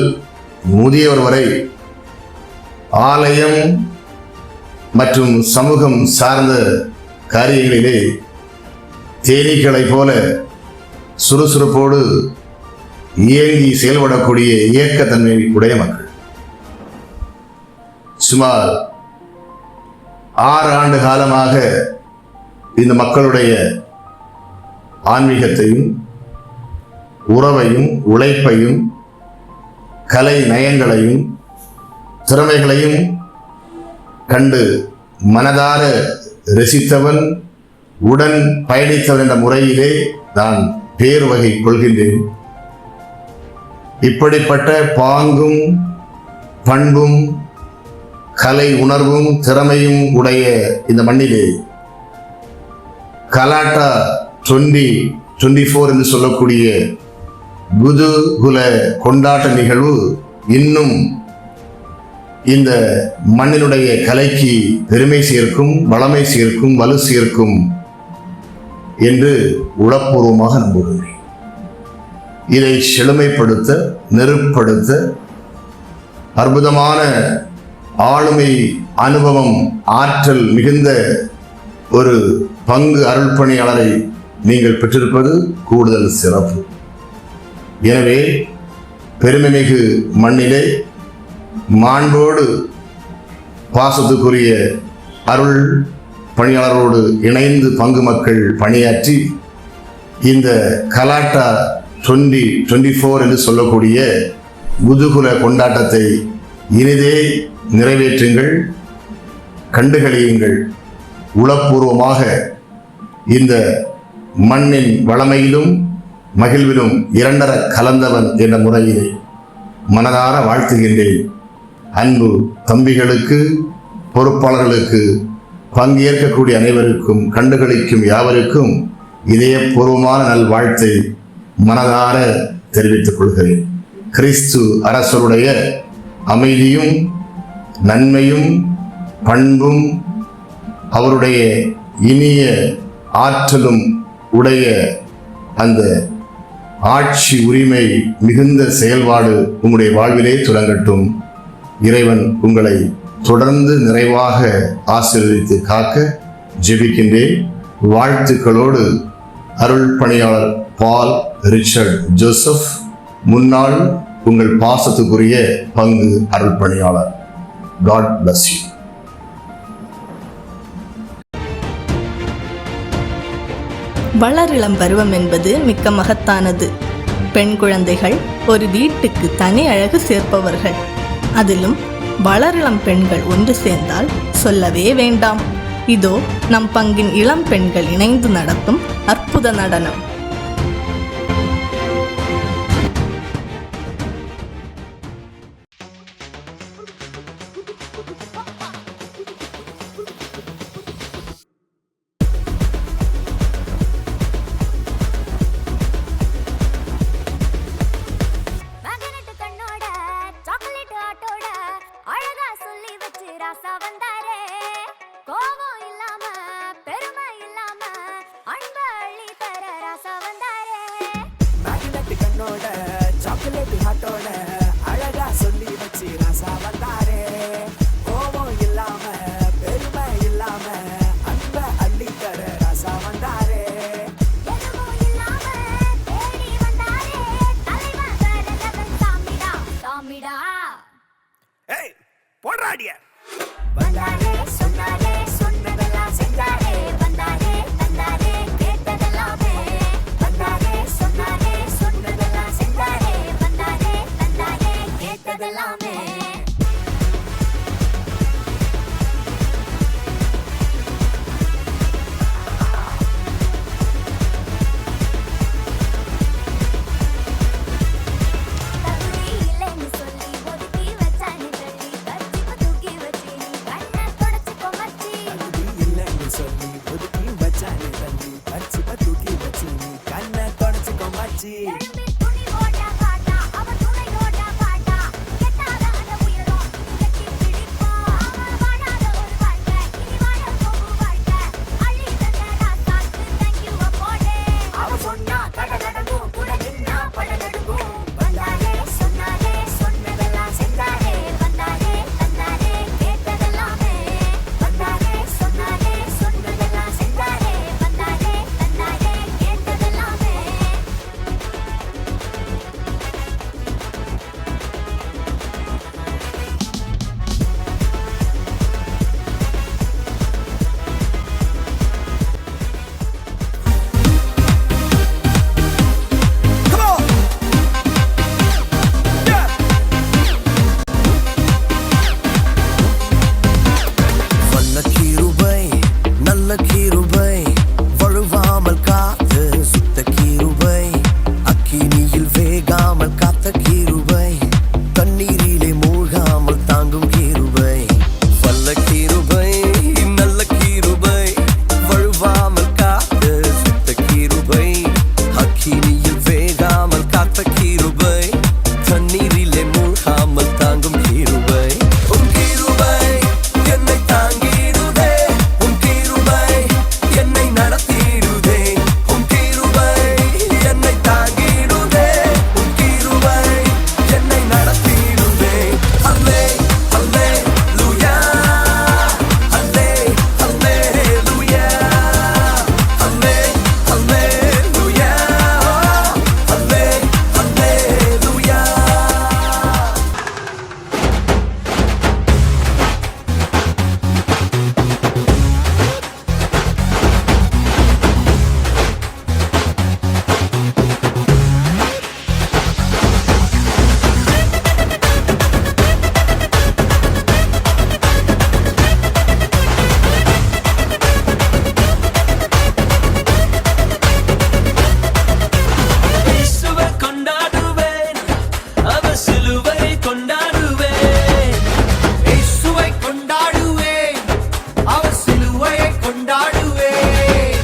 முதியவர் வரை ஆலயம் மற்றும் சமூகம் சார்ந்த காரியங்களிலே தேனீக்களைப் போல சுறுசுறுப்போடு இயங்கி செயல்படக்கூடிய இயக்கத்தன்மை உடைய மக்கள். சுமார் 6 ஆண்டு காலமாக இந்த மக்களுடைய ஆன்மீகத்தையும் உறவையும் உழைப்பையும் கலை நயங்களையும் திறமைகளையும் கண்டு மனதார ரசித்தவன், உடன் பயணித்தவன் என்ற முறையிலே நான் பேர் வகை கொள்கின்றேன். இப்படிப்பட்ட பாங்கும் பண்பும் கலை உணர்வும் திறமையும் உடைய இந்த மண்ணிலே கலாட்டா 2024 என்று சொல்லக்கூடிய குதூகல கொண்டாட்ட நிகழ்வு இன்னும் இந்த மண்ணினுடைய கலைக்கு பெருமை சேர்க்கும், வளமை சேர்க்கும், வலு சேர்க்கும் என்று உளப்பூர்வமாக நம்புகிறேன். இதை செழுமைப்படுத்த, நெருப்படுத்த அற்புதமான ஆளுமை அனுபவம் ஆற்றல் மிகுந்த ஒரு பங்கு அருள் பணியாளரை நீங்கள் பெற்றிருப்பது கூடுதல் சிறப்பு. எனவே பெருமைமிகு மண்ணிலே மாண்போடு பாசத்துக்குரிய அருள் பணியாளரோடு இணைந்து பங்கு மக்கள் பணியாற்றி இந்த கலாட்டா 2024 என்று சொல்லக்கூடிய குதூகல கொண்டாட்டத்தை இனிதே நிறைவேற்றுங்கள், கண்டுகளியுங்கள். உளப்பூர்வமாக இந்த மண்ணின் வளமையிலும் மகிழ்விலும் இரண்டர கலந்தவன் என்ற முறையிலே மனதார வாழ்த்துகின்றேன். அன்பு தம்பிகளுக்கு, பொறுப்பாளர்களுக்கு, பங்கேற்கக்கூடிய அனைவருக்கும், கண்டுகளிக்கும் யாவருக்கும் இதயபூர்வமான நல்வாழ்த்தை மனதார தெரிவித்துக் கொள்கிறேன். கிறிஸ்து அரசருடைய அமைதியும் நன்மையும் பண்பும் அவருடைய இனிய ஆற்றலும் உடைய அந்த ஆட்சி உரிமை மிகுந்த செயல்பாடு உங்களுடைய வாழ்விலே தொடங்கட்டும். இறைவன் உங்களை தொடர்ந்து நிறைவாக ஆசீர்வதித்து காக்க ஜெபிக்கின்றேன். வாழ்த்துக்களோடு அருள் பணியாளர் பால் ரிச்சர்ட் ஜோசப், முன்னாள் உங்கள் பாசத்துக்குரிய பங்கு அருள் பணியாளர். God bless you. வளரிளம் பருவம் என்பது மிக்க மகத்தானது. பெண் குழந்தைகள் ஒரு வீட்டுக்கு தனி அழகு சேர்ப்பவர்கள். அதிலும் வளரிளம் பெண்கள் ஒன்று சேர்ந்தால் சொல்லவே வேண்டாம். இதோ நம் பங்கின் இளம் பெண்கள் இணைந்து நடத்தும் அற்புத நடனம். மகனட்டு கண்ணோட சாக்லேட் ஆட்டோட அழகா சொல்லி வச்சு ராசா வந்தாரே. கோபம் இல்லாம பெருமை இல்லாம அன்ப அள்ளி தர ராசா வந்தாரே. மேக்னெட் கண்ணோட சாக்லேட் ஹாட்டோட அழகா சொல்லி வச்சு ராசா வந்தாரே. கோபம் இல்லாம பெருமை இல்லாம அன்ப அள்ளி தர ராசா வந்தாரே. எதுவும் இல்லாம தேடி வந்தாரே. தலைவன் வேற லெவல் சாமிடா சாமிடா. ஏய் போடுறாடிய. வந்தாரே சொன்னாரே சொன்னதெல்லாம் செஞ்சாரே. வந்தாரே தந்தாரே கேட்டதெல்லாமே. வந்தாரே சொன்னாரே சொன்னதெல்லாம் செஞ்சாரே. வந்தாரே தந்தாரே கேட்டதெல்லாமே. தகுதி இல்லைன்னு சொல்லி ஒதுக்கி வச்சானே தள்ளி. கர்ச்சிப்ப தூக்கி வச்சு நீ கண்ணை தொடச்சுக்கோ மச்சி. இல்லைன்னு சொல்லி ஒதுக்கி வச்சானே தள்ளி. கர்ச்சிப்ப தூக்கி வச்சு நீ கண்ணை தொடச்சுக்கோ மச்சி. எழும்பி துணி ஓட்டா காட்டா அவன் துணையோட பாட்டா. கெட்டாத அந்த உயிரும் கட்டி பிடிப்போம். அவன் வாழாத ஒரு வாழ்க்கை இனி வாழ போகும் வாழ்க்கை. அள்ளி தந்த ராசாக்கு thank you போடே. அவன் சொன்னா கடை நடக்கும் கூட நின்னா பட நடுங்கும். வந்தாரே சொன்னாரே சொன்னதெல்லாம் செஞ்சாரே. வந்தாரே தந்தாரே கேட்டதெல்லாமே. வந்தாரே சொன்னாரே சொன்னதெல்லாம் செஞ்சாரே. வந்தாரே தந்தாரே கேட்டதெல்லாமே. வல்ல கிருபை நல்ல கிருபை வழுவாமல் காத்து சுத்த கிருபை அக்கினியில் வேகாமல் காத்த கிருபை தண்ணீரிலே மூழ்காமல் தாங்கும் கிருபை வல்ல கிருபை நல்ல கிருபை வழுவாமல் காத்து சுத்த கிருபை அக்கினியில் வேகாமல் காத்த கிருபை தண்ணீரிலே மூழ்காமல் தாங்கும் கிருபை உன் கிருபை என்னை தாங்கிடுதே. உன் கிருபை என்னை நடத்திடுதே. உன் கிருபை என்னை தாங்கிடுதே. உன் கிருபை என்னை நடத்திடுதே. அல்லே அல்லே லூயா. அல்லே அல்லே லூயா. அல்லே அல்லே லூயா. அல்லே அல்லே லூயா. இயேசுவை கொண்டாடுவேன். அவர் சிலுவை கொண்டாடுவேன். இயேசுவை கொண்டாடுவேன். அவர் சிலுவையை கொண்டாடுவேன்.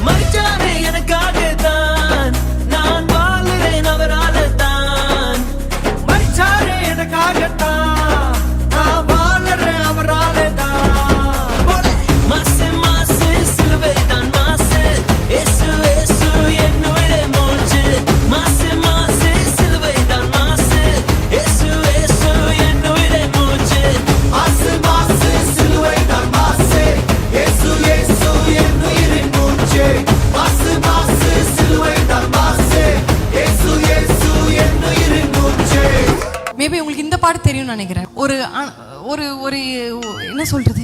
மரிச்சாரே எனக்காக தான். நான் வாழுறேன் அவரால தான். மரிச்சாரே எனக்காகத்தான். நான் வாழுறேன் அவரால தான். மாசு மாசு சிலுவை தான் மாசு. இயேசு இயேசு என்னுடைய மூச்சு. மாசு மாசு சிலுவை தான் மாசு. இயேசு இயேசு என்னுடைய மூச்சு. மாசு மாசு சிலுவை தான் மாசு. இயேசு இயேசு என்னுயிரின் மூச்சு. மாசு மாசு சிலுவை தான் மாசு. இயேசு இயேசு என்னுயிரின் மூச்சு. மேபி உங்களுக்கு இந்த பாட்டு தெரியும்னு நினைக்கிறேன். ஒரு ஒரு ஒரு என்ன சொல்றது,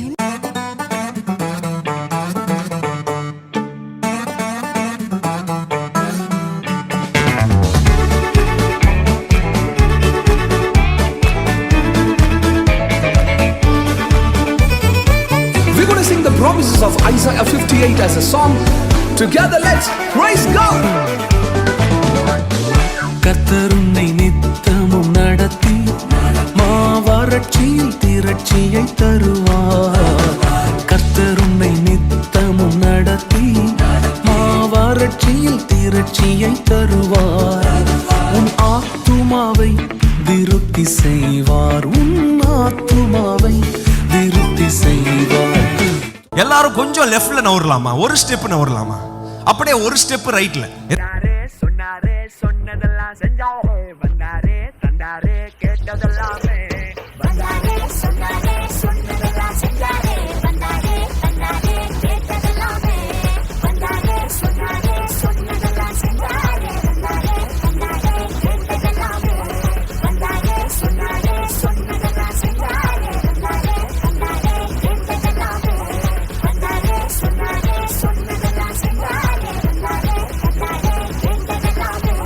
promises of Isaiah 58 as a song. Together let's praise God. கர்த்தர் உன்னை நித்தமும் நடத்தி மாவறட்சியில் திரட்சியை தருவார். கர்த்தர் உன்னை நித்தமும் நடத்தி மாவறட்சியில் திரட்சியை தருவார். உன் ஆத்துமாவை திருப்தி செய்வார். உன் ஆத்துமாவை திருப்தி செய்வார். எல்லாரும் கொஞ்சம் லெஃப்ட்ல நவரலாமா, ஒரு ஸ்டெப் நவரலாமா, அப்படியே ஒரு ஸ்டெப் ரைட்ல. சொன்னாரே சொன்னதெல்லாம் செஞ்சாரே, வந்தாரே தந்தாரே கேட்டதெல்லாமே. வந்தாரே சொன்னாரே சொன்னதெல்லாம் செஞ்சாரே, வந்தாரே தந்தாரே கேட்டதெல்லாமே. வந்தாரே சொன்னாரே சொன்னதெல்லாம் செஞ்சாரே, வந்தாரே தந்தாரே கேட்டதெல்லாமே. வந்தாரே சொன்னாரே சொன்னதெல்லாம் செஞ்சாரே, வந்தாரே தந்தாரே கேட்டதெல்லாமே. வந்தாரே சொன்னாரே சொன்னதெல்லாம் செஞ்சாரே, வந்தாரே தந்தாரே கேட்டதெல்லாமே.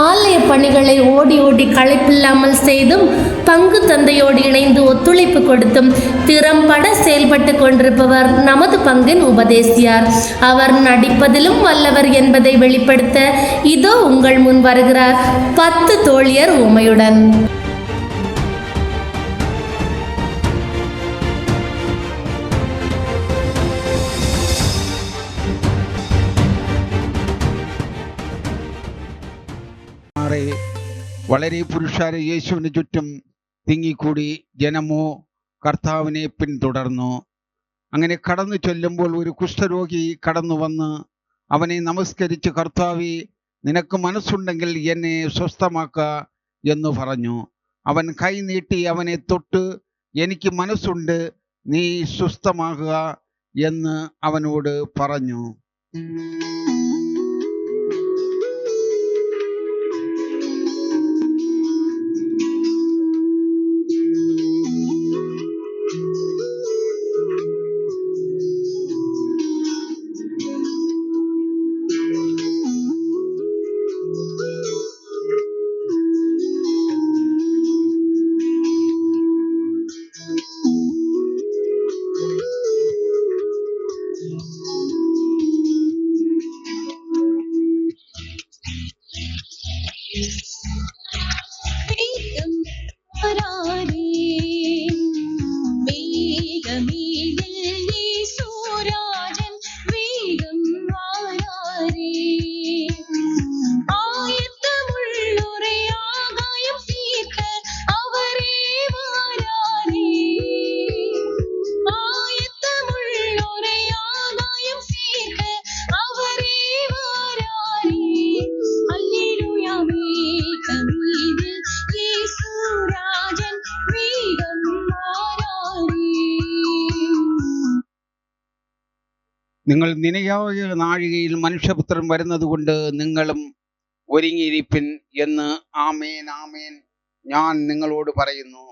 ஆலய பணிகளை ஓடி ஓடி களைப்பில்லாமல் செய்தும் பங்கு தந்தையோடு இணைந்து ஒத்துழைப்பு கொடுத்தும் திறம்பட செயல்பட்டு கொண்டிருப்பவர் நமது பங்கின் உபதேசியார். அவர் நடிப்பதிலும் வல்லவர் என்பதை வெளிப்படுத்த இதோ உங்கள் முன் வருகிறார் 10 தோழியர் உமையுடன். വളരെ പുരുഷാരെ യേശുവിന് ചുറ്റും തിങ്ങിക്കൂടി ജനമോ കർത്താവിനെ പിന്തുടർന്നു. അങ്ങനെ കടന്നു ചൊല്ലുമ്പോൾ ഒരു കുഷ്ഠരോഗി കടന്നു വന്ന് അവനെ നമസ്കരിച്ച്, കർത്താവേ, നിനക്ക് മനസ്സുണ്ടെങ്കിൽ എന്നെ സ്വസ്ഥമാക്ക എന്ന് പറഞ്ഞു. അവൻ കൈ നീട്ടി അവനെ തൊട്ട്, എനിക്ക് മനസ്സുണ്ട്, നീ സ്വസ്ഥമാകുക എന്ന് അവനോട് പറഞ്ഞു. നിങ്ങൾ നിനയായ നാഴികയിൽ മനുഷ്യപുത്രൻ വരുന്നതുകൊണ്ട് നിങ്ങളും ഒരുങ്ങിയിരിപ്പിൻ എന്ന് ആമേൻ ആമേൻ ഞാൻ നിങ്ങളോട് പറയുന്നു.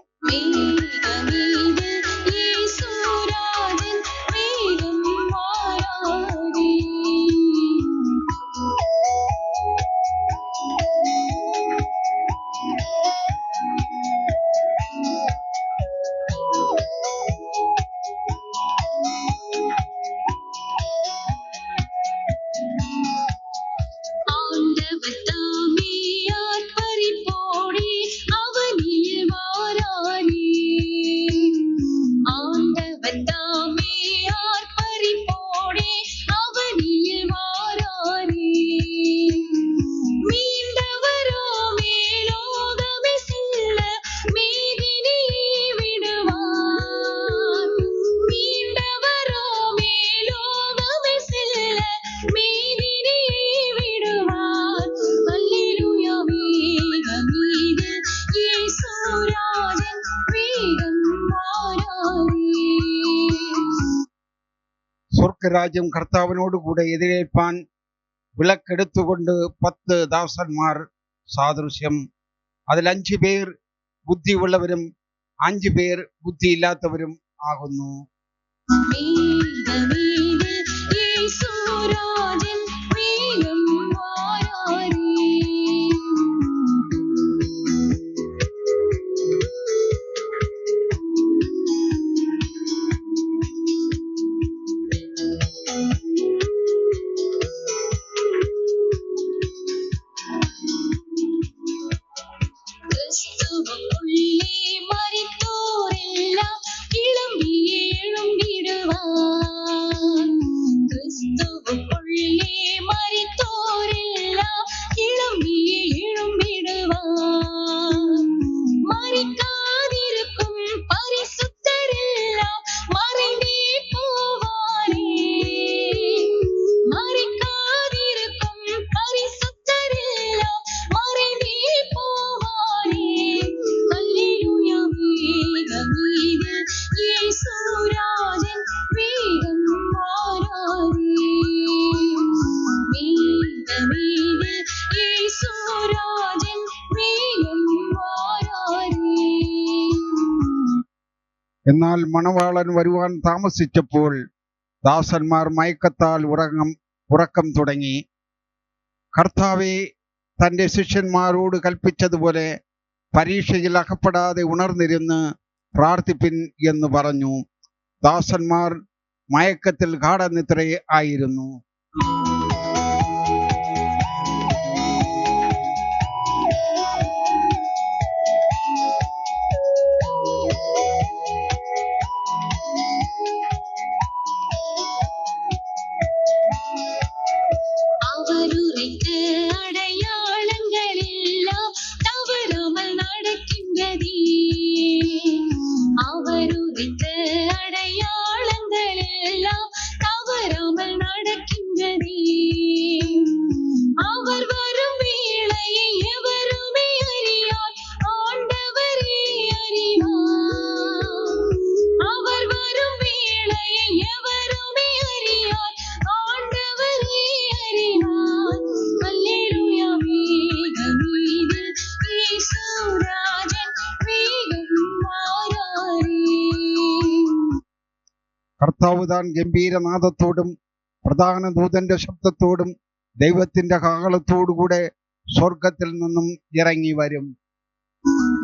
സ്വർഗരാജ്യം കർത്താവിനോടുകൂടെ എതിരേൽപ്പാൻ വിളക്കെടുത്തുകൊണ്ട് 10 ദാസന്മാർ സാദൃശ്യം. അതിൽ 5 പേർ ബുദ്ധിയുള്ളവരും 5 പേർ ബുദ്ധിയില്ലാത്തവരും ആകുന്നു. യേശുരാജൻ വേഗം വാരാരേ. ക്രിസ്തുവുക്കുള്ളേ മരിത്തോരെല്ലാം കിളമ്പി എഴുമ്പിടുവാൻ. ക്രിസ്തുവുക്കുള്ളേ മരിത്തോരെല്ലാം കിളമ്പി എഴുമ്പിടുവാൻ. മരിക്കാതിരിക്കും പരിശുദ്ധരെല്ലാം മறைந்தே போவாரே. மறிக்காதிருக்கும் பரிசுத்தரெல்லாம் மறைந்தே போவாரே. அல்லேலூயா வேகமீது இயேசுராஜன் வேகம் வாராரே. வேகமீது இயேசுராஜன் வேகம் வாராரே. എന്നാൽ മണവാളൻ വരുവാൻ താമസിച്ചപ്പോൾ ദാസന്മാർ മയക്കത്താൽ ഉറക്കം തുടങ്ങി. കർത്താവെ, തൻ്റെ ശിഷ്യന്മാരോട് കൽപ്പിച്ചതുപോലെ പരീക്ഷയിൽ അകപ്പെടാതെ ഉണർന്നിരുന്ന് പ്രാർത്ഥിപ്പിൻ എന്ന് പറഞ്ഞു. ദാസന്മാർ മയക്കത്തിൽ ഗാഠനിദ്ര ആയിരുന്നു. அவருரைத்த அடையாளங்கள் எல்லாம் தவறாமல் நடக்கின்றதே. அவருரைத்த அடையாளங்கள் எல்லாம் தவறாமல் நடக்கின்றதே. அவர் வரும் வேளையை எவருமே அறியார், ஆண்டவரே அறிவார். அவர் வரும் வேளையை எவருமே அறியார், ஆண்டவரே அறிவார். அல்லேலூயா வேகமீது இயேசுராஜன் வேகம் வாராரே. കർത്താവ് താൻ ഗംഭീരനാദത്തോടും പ്രധാന ദൂതന്റെ ശബ്ദത്തോടും ദൈവത്തിന്റെ കാഹളത്തോടുകൂടെ സ്വർഗത്തിൽ നിന്നും ഇറങ്ങി വരും.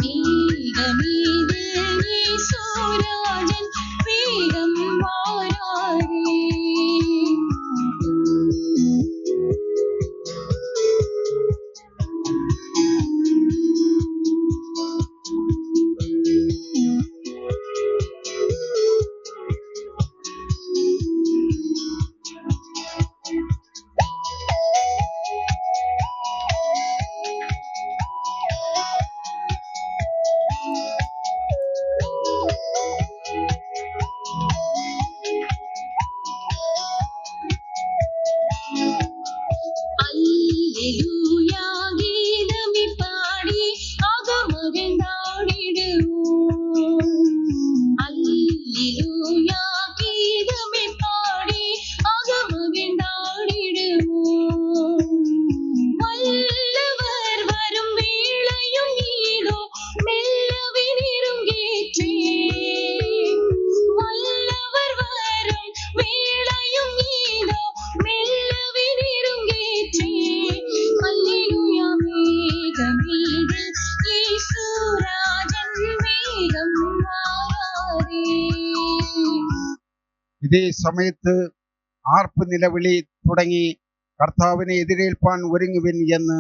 വേഗമീത് യേശുരാജൻ വേഗം വാരാരേ. அல்லேலூயா கீதமி பாடி அகமகிழ்ந்தாடிடுவோம். அல்லேலூயா கீதமி பாடி அகமகிழ்ந்தாடிடுவோம். வல்லவர் வரும் வேளையும் இதோ மெல்லவே நெருங்கிற்றே. வல்லவர் வரும் வேளையும் இதோ மெல்லவே நெருங்கிற்றே. அல்லேலூயா வேகமீது இயேசுராஜன் வேகம் வாராரே. ഇതേ സമയത്ത് ആർപ്പ് നിലവിളി തുടങ്ങി, കർത്താവിനെ എതിരേൽപ്പാൻ ഒരുങ്ങുവിൻ എന്ന്.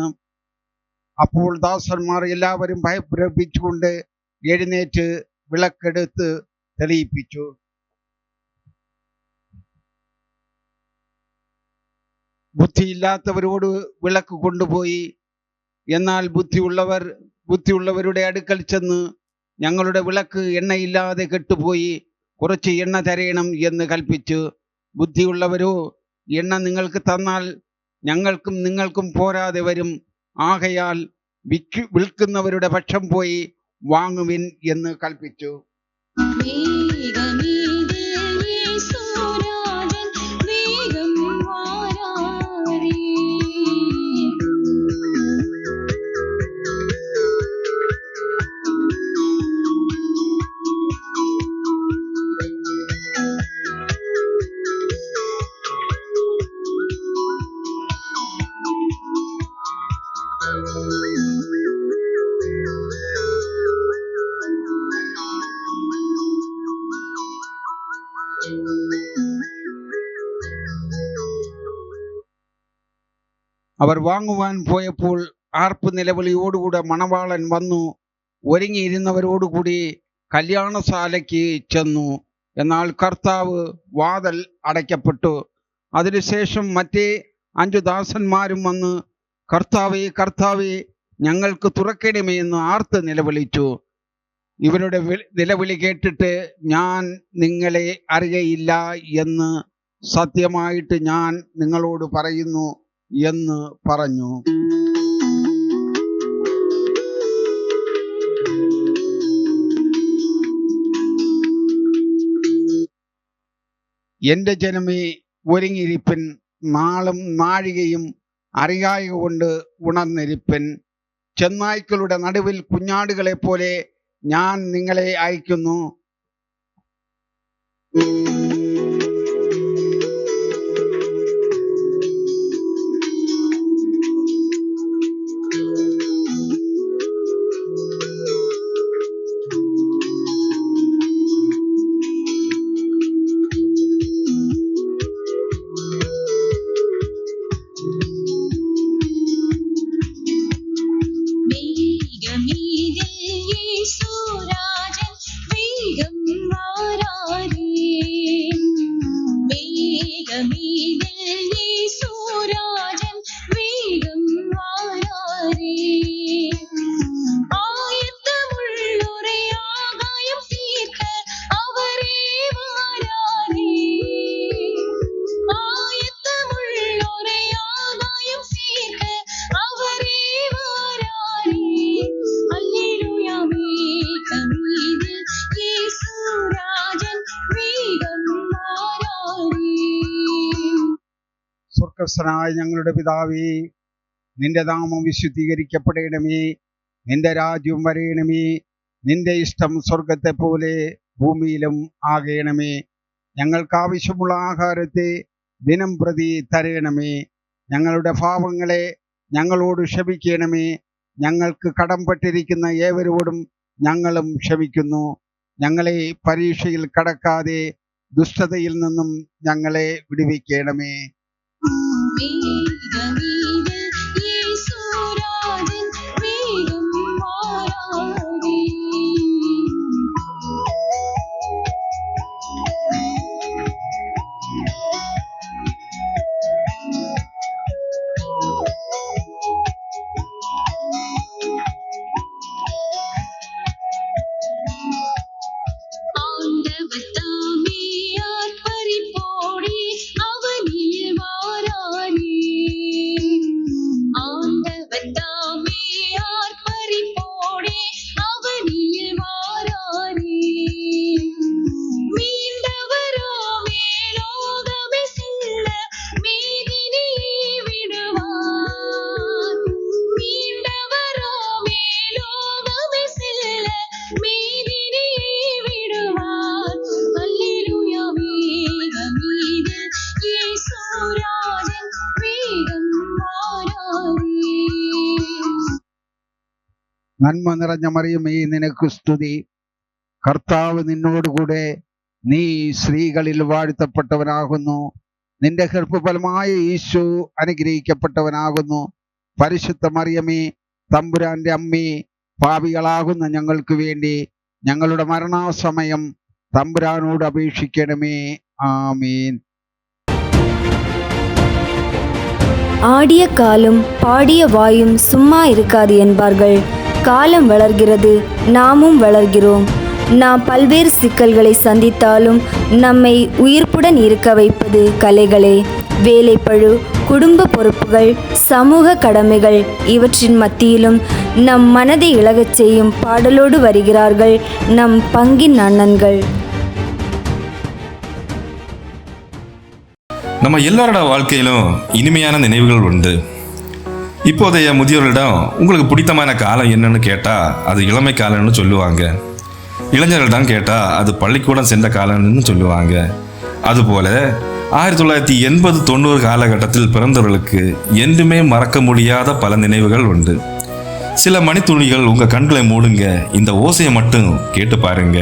അപ്പോൾ ദാസന്മാർ എല്ലാവരും ഭയപ്രപിച്ചുകൊണ്ട് എഴുന്നേറ്റ് വിളക്കെടുത്ത് തെളിയിപ്പിച്ചു. ബുദ്ധിയില്ലാത്തവരോട് വിളക്ക് കൊണ്ടുപോയി. എന്നാൽ ബുദ്ധിയുള്ളവരുടെ അടുക്കൽ ചെന്ന്, ഞങ്ങളുടെ വിളക്ക് എണ്ണയില്ലാതെ കെട്ടുപോയി, കുറച്ച് എണ്ണ തരയണം എന്ന് കൽപ്പിച്ചു. ബുദ്ധിയുള്ളവരോ, എണ്ണ നിങ്ങൾക്ക് തന്നാൽ ഞങ്ങൾക്കും നിങ്ങൾക്കും പോരാതെ വരും. ആകയാൽ വിൽക്കുന്നവരുടെ പക്ഷം പോയി വാങ്ങുവിൻ എന്ന് കൽപ്പിച്ചു. വേഗമീത് യേശുരാജൻ വേഗം വാരാരേ. അവർ വാങ്ങുവാൻ പോയപ്പോൾ ആർപ്പ് നിലവിളിയോടുകൂടെ മണവാളൻ വന്നു. ഒരുങ്ങിയിരുന്നവരോടുകൂടി കല്യാണശാലയ്ക്ക് ചെന്നു. എന്നാൽ കർത്താവ് വാതിൽ അടയ്ക്കപ്പെട്ടു. അതിനുശേഷം മറ്റേ 5 ദാസന്മാരും വന്ന്, കർത്താവേ, കർത്താവേ, ഞങ്ങൾക്ക് തുറക്കണമേ എന്ന് ആർത്ത് നിലവിളിച്ചു. ഇവരുടെ നിലവിളി കേട്ടിട്ട്, ഞാൻ നിങ്ങളെ അറിയയില്ല എന്ന് സത്യമായിട്ട് ഞാൻ നിങ്ങളോട് പറയുന്നു എന്ന് പറഞ്ഞു. എൻ്റെ ജനമേ, ഒരുങ്ങിയിരിപ്പിൻ, നാളും നാഴികയും അറിയായ കൊണ്ട് ഉണർന്നിരിപ്പിൻ. ചെന്നായ്ക്കളുടെ നടുവിൽ കുഞ്ഞാടുകളെ പോലെ ഞാൻ നിങ്ങളെ അയക്കുന്നു. സ്വർഗ്ഗസ്ഥനായ ഞങ്ങളുടെ പിതാവേ, നിന്റെ നാമം വിശുദ്ധീകരിക്കപ്പെടണമേ. നിന്റെ രാജ്യം വരയണമേ. നിന്റെ ഇഷ്ടം സ്വർഗത്തെ പോലെ ഭൂമിയിലും ആകണമേ. ഞങ്ങൾക്ക് ആവശ്യമുള്ള ആഹാരത്തെ ദിനം പ്രതി തരയണമേ. ഞങ്ങളുടെ പാപങ്ങളെ ഞങ്ങളോട് ക്ഷമിക്കണമേ. ഞങ്ങൾക്ക് കടംപെട്ടിരിക്കുന്ന ഏവരോടും ഞങ്ങളും ക്ഷമിക്കുന്നു. ഞങ്ങളെ പരീക്ഷയിൽ കടക്കാതെ ദുഷ്ടതയിൽ നിന്നും ഞങ്ങളെ വിടുവിക്കണമേ. നന്മ നിറഞ്ഞ മറിയമേ, നിനക്ക് സ്തുതി. കർത്താവ് നിന്നോടുകൂടെ, നീ സ്ത്രീകളിൽ വാഴ്ത്തപ്പെട്ടവനാകുന്നു. നിന്റെ ഗർഭഫലമായ ഈശോ അനുഗ്രഹിക്കപ്പെട്ടവനാകുന്നു. പരിശുദ്ധ മറിയമേ, തമ്പുരാന്റെ അമ്മേ, പാപികളാകുന്ന ഞങ്ങൾക്ക് വേണ്ടി ഞങ്ങളുടെ മരണാസമയം തമ്പുരാനോട് അപേക്ഷിക്കണമേ. ആമീൻ. ஆடிய காலும் பாடிய வாயும் சும்மா இருக்காது என்பார்கள். காலம் வளர்கிறது, நாமும் வளர்கிறோம். நாம் பல்வேறு சிக்கல்களை சந்தித்தாலும் நம்மை உயிர்ப்புடன் இருக்க வைப்பது கலைகளே. வேலைப்பழு, குடும்ப பொறுப்புகள், சமூக கடமைகள் இவற்றின் மத்தியிலும் நம் மனதை இளகச் செய்யும் பாடலோடு வருகிறார்கள் நம் பங்கின் அண்ணன்கள். நம்ம எல்லாரோட வாழ்க்கையிலும் இனிமையான நினைவுகள் உண்டு. இப்போதைய முதியோர்களிடம் உங்களுக்கு பிடித்தமான காலம் என்னன்னு கேட்டால் அது இளமை காலம்னு சொல்லுவாங்க. இளைஞர்களிடம் கேட்டால் அது பள்ளிக்கூடம் சென்ற காலம்னு சொல்லுவாங்க. அதுபோல் 1980-90 காலகட்டத்தில் பிறந்தவர்களுக்கு என்றுமே மறக்க முடியாத பல நினைவுகள் உண்டு. சில மணித்துளிகள் உங்கள் கண்களை மூடுங்க, இந்த ஓசையை மட்டும் கேட்டு பாருங்க.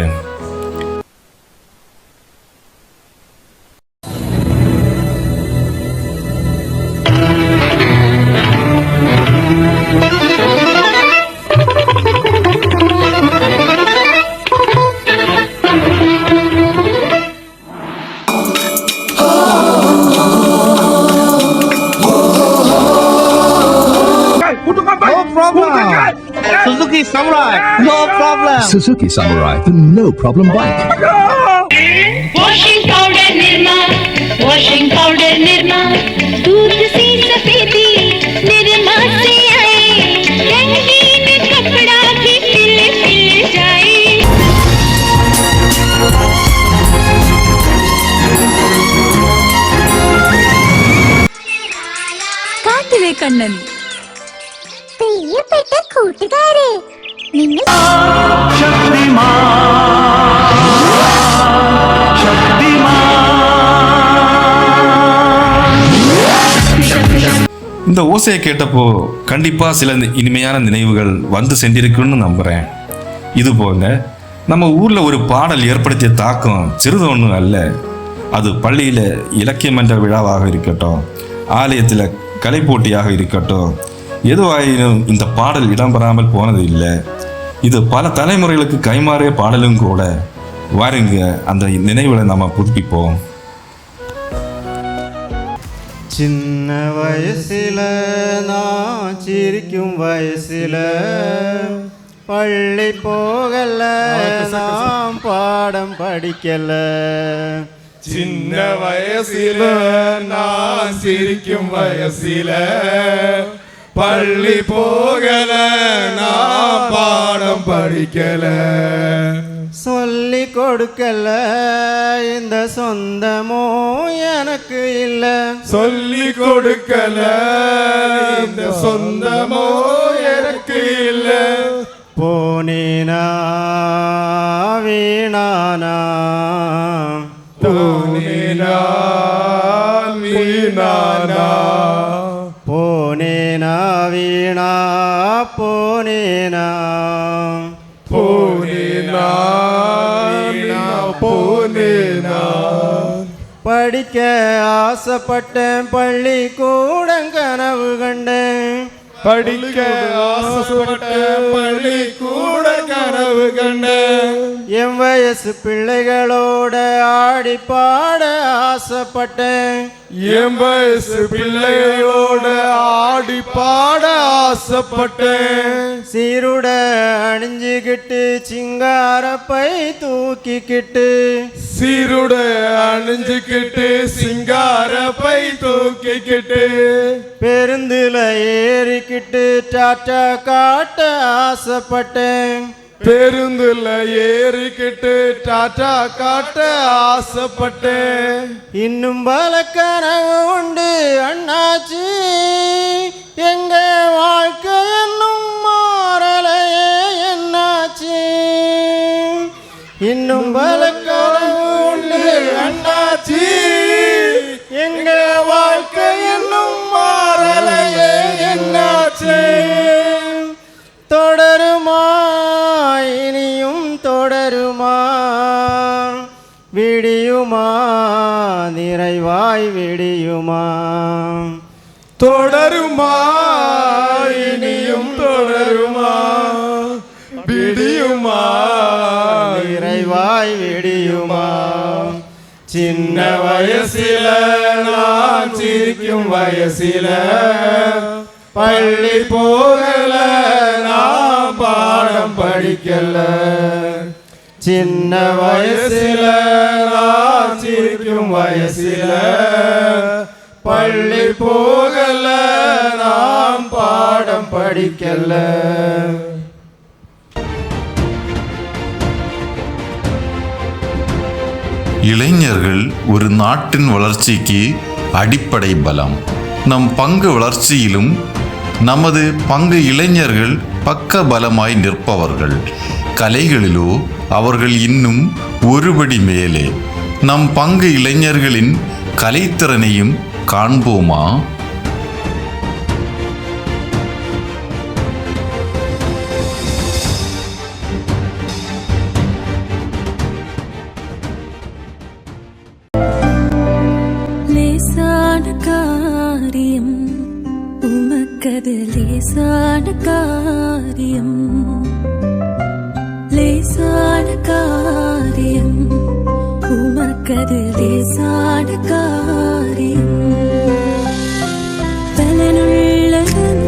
Suzuki Samurai. No problem. Suzuki Samurai, the no problem bike. Washing powder Nirma, washing powder Nirma, दूध सी सफेदी Nirma से आए, रंगीन कपड़ा भी खिल खिल जाए. കാട്ടിലെ കണ്ണൻ പ്രിയപ്പെട്ട കൂട്ടുകാരെ നിങ്ങൾ இந்த ஓசையை கேட்டப்போ கண்டிப்பா சில இனிமையான நினைவுகள் வந்து சென்றிருக்குன்னு நம்புறேன். இது போங்க நம்ம ஊர்ல ஒரு பாடல் ஏற்படுத்திய தாக்கம் சிறிது ஒன்றும் அல்ல. அது பள்ளியில இலக்கிய மன்ற விழாவாக இருக்கட்டும், ஆலயத்தில் கலை போட்டியாக இருக்கட்டும், எதுவாயினும் இந்த பாடல் இடம்பெறாமல் போனது இல்லை. இது பல தலைமுறைகளுக்கு கைமாறிய பாடலும் கூட. வாருங்க அந்த நினைவுகளை நம்ம புதுப்பிப்போம். சின்ன வயசுல நான் சிரிக்கும் வயசுல பள்ளி போகல நான் பாடம் படிக்கல. சின்ன வயசுல நான் சிரிக்கும் வயசுல பள்ளி போகல நான் பாடம் படிக்கல. சொல்லி கொடுக்கல இந்த சொந்தமோ எனக்கு இல்ல. சொல்லி கொடுக்கல இந்த சொந்தமோ எனக்கு இல்ல. போனேனா வீணானா போனேனா வீணானா போனேனா வீணா போனேனா போனேனா வீணா போனேனா. படிக்க ஆசைப்பட்டேன் பள்ளி கூட கனவு கண்டேன். படிக்க ஆசைப்பட்டேன் பள்ளி கூட கனவு கண்டேன். என் வயசு பிள்ளைகளோட ஆடி பாட ஆசைப்பட்டேன். என் வயசு பிள்ளைகளோட ஆடி பாட ஆசைப்பட்டேன். சீருட அணிஞ்சுக்கிட்டு சிங்கார பை தூக்கிக்கிட்டு சீருட அணிஞ்சுக்கிட்டு சிங்கார பை தூக்கிக்கிட்டு பெருந்துல ஏறிக்கிட்டு டாட்டா காட்ட ஆசைப்பட்டேன். பேருந்துல ஏறிக்கிட்டு டாட்டா காட்ட ஆசைப்பட்டேன். இன்னும் பல கனவு உண்டு அண்ணாச்சி, எங்க வாழ்க்கை இன்னும் மாறலையே என்னாச்சு. இன்னும் பல கனவு உண்டு அண்ணாச்சி, எங்க வாழ்க்கை இன்னும் மாறலையே என்னாச்சு. தொடருமா இனியும் தொடருமா, விடியுமா நிறைவாய் விடியுமா. தொடருமா இனியும் தொடருமா, விடியுமா நிறைவாய் விடியுமா. சின்ன வயசில நான் சிரிக்கும் வயசில பள்ளி போகல நான் பாடம் படிக்கல. சின்ன வயசில நான் சிரிக்கும் வயசில பள்ளி போகல நான் பாடம் படிக்கல. இளைஞர்கள் ஒரு நாட்டின் வளர்ச்சிக்கு அடிப்படை பலம். நம் பங்கு வளர்ச்சியிலும் நமது பங்கு இளைஞர்கள் பக்க பலமாய் நிற்பவர்கள். கலைகளிலோ அவர்கள் இன்னும் ஒருபடி மேலே. நம் பங்கு இளைஞர்களின் கலைத்திறனையும் காண்போமா? லேசான காரியம் உமக்கது லேசான காரியம், லேசான காரியம் உமக்கது லேசான காரியம். பலனுள்ளவன்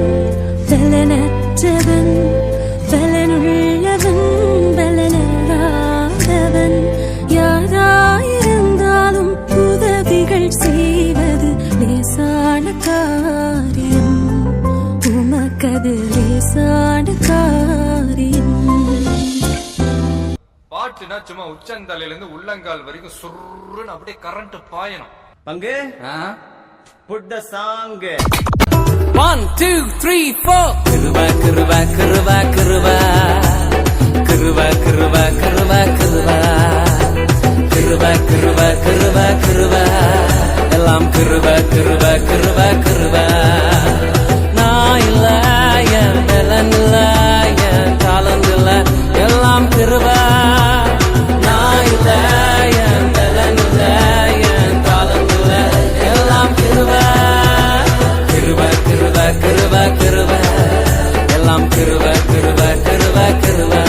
பலனற்றவன் பலன் அப்படின்னா சும்மா உச்சந்தலையில இருந்து உள்ளங்கால் வரைக்கும் சுருன்னு அப்படியே கரண்ட் பாயணும். பங்கு புட் த சாங் 1 2 3 4 கிருவா கிருவா கிருவா கிருவா கிருவா கிருவா கிருவா கிருவா கிருவா கிருவா கிருவா கிருவா எல்லாம் கிருவா கிருவா கிருவா கிருவா நான் இல்ல என் பலன் இல்ல என் காலம் இல்ல எல்லாம் கிருவா நான் இல்ல என் பலன் இல்ல என் காலம் இல்ல எல்லாம் கிருவா கிருவா கிருவா கிருவா கிருவா எல்லாம் கிருவா கிருவா கிருவா கிருவா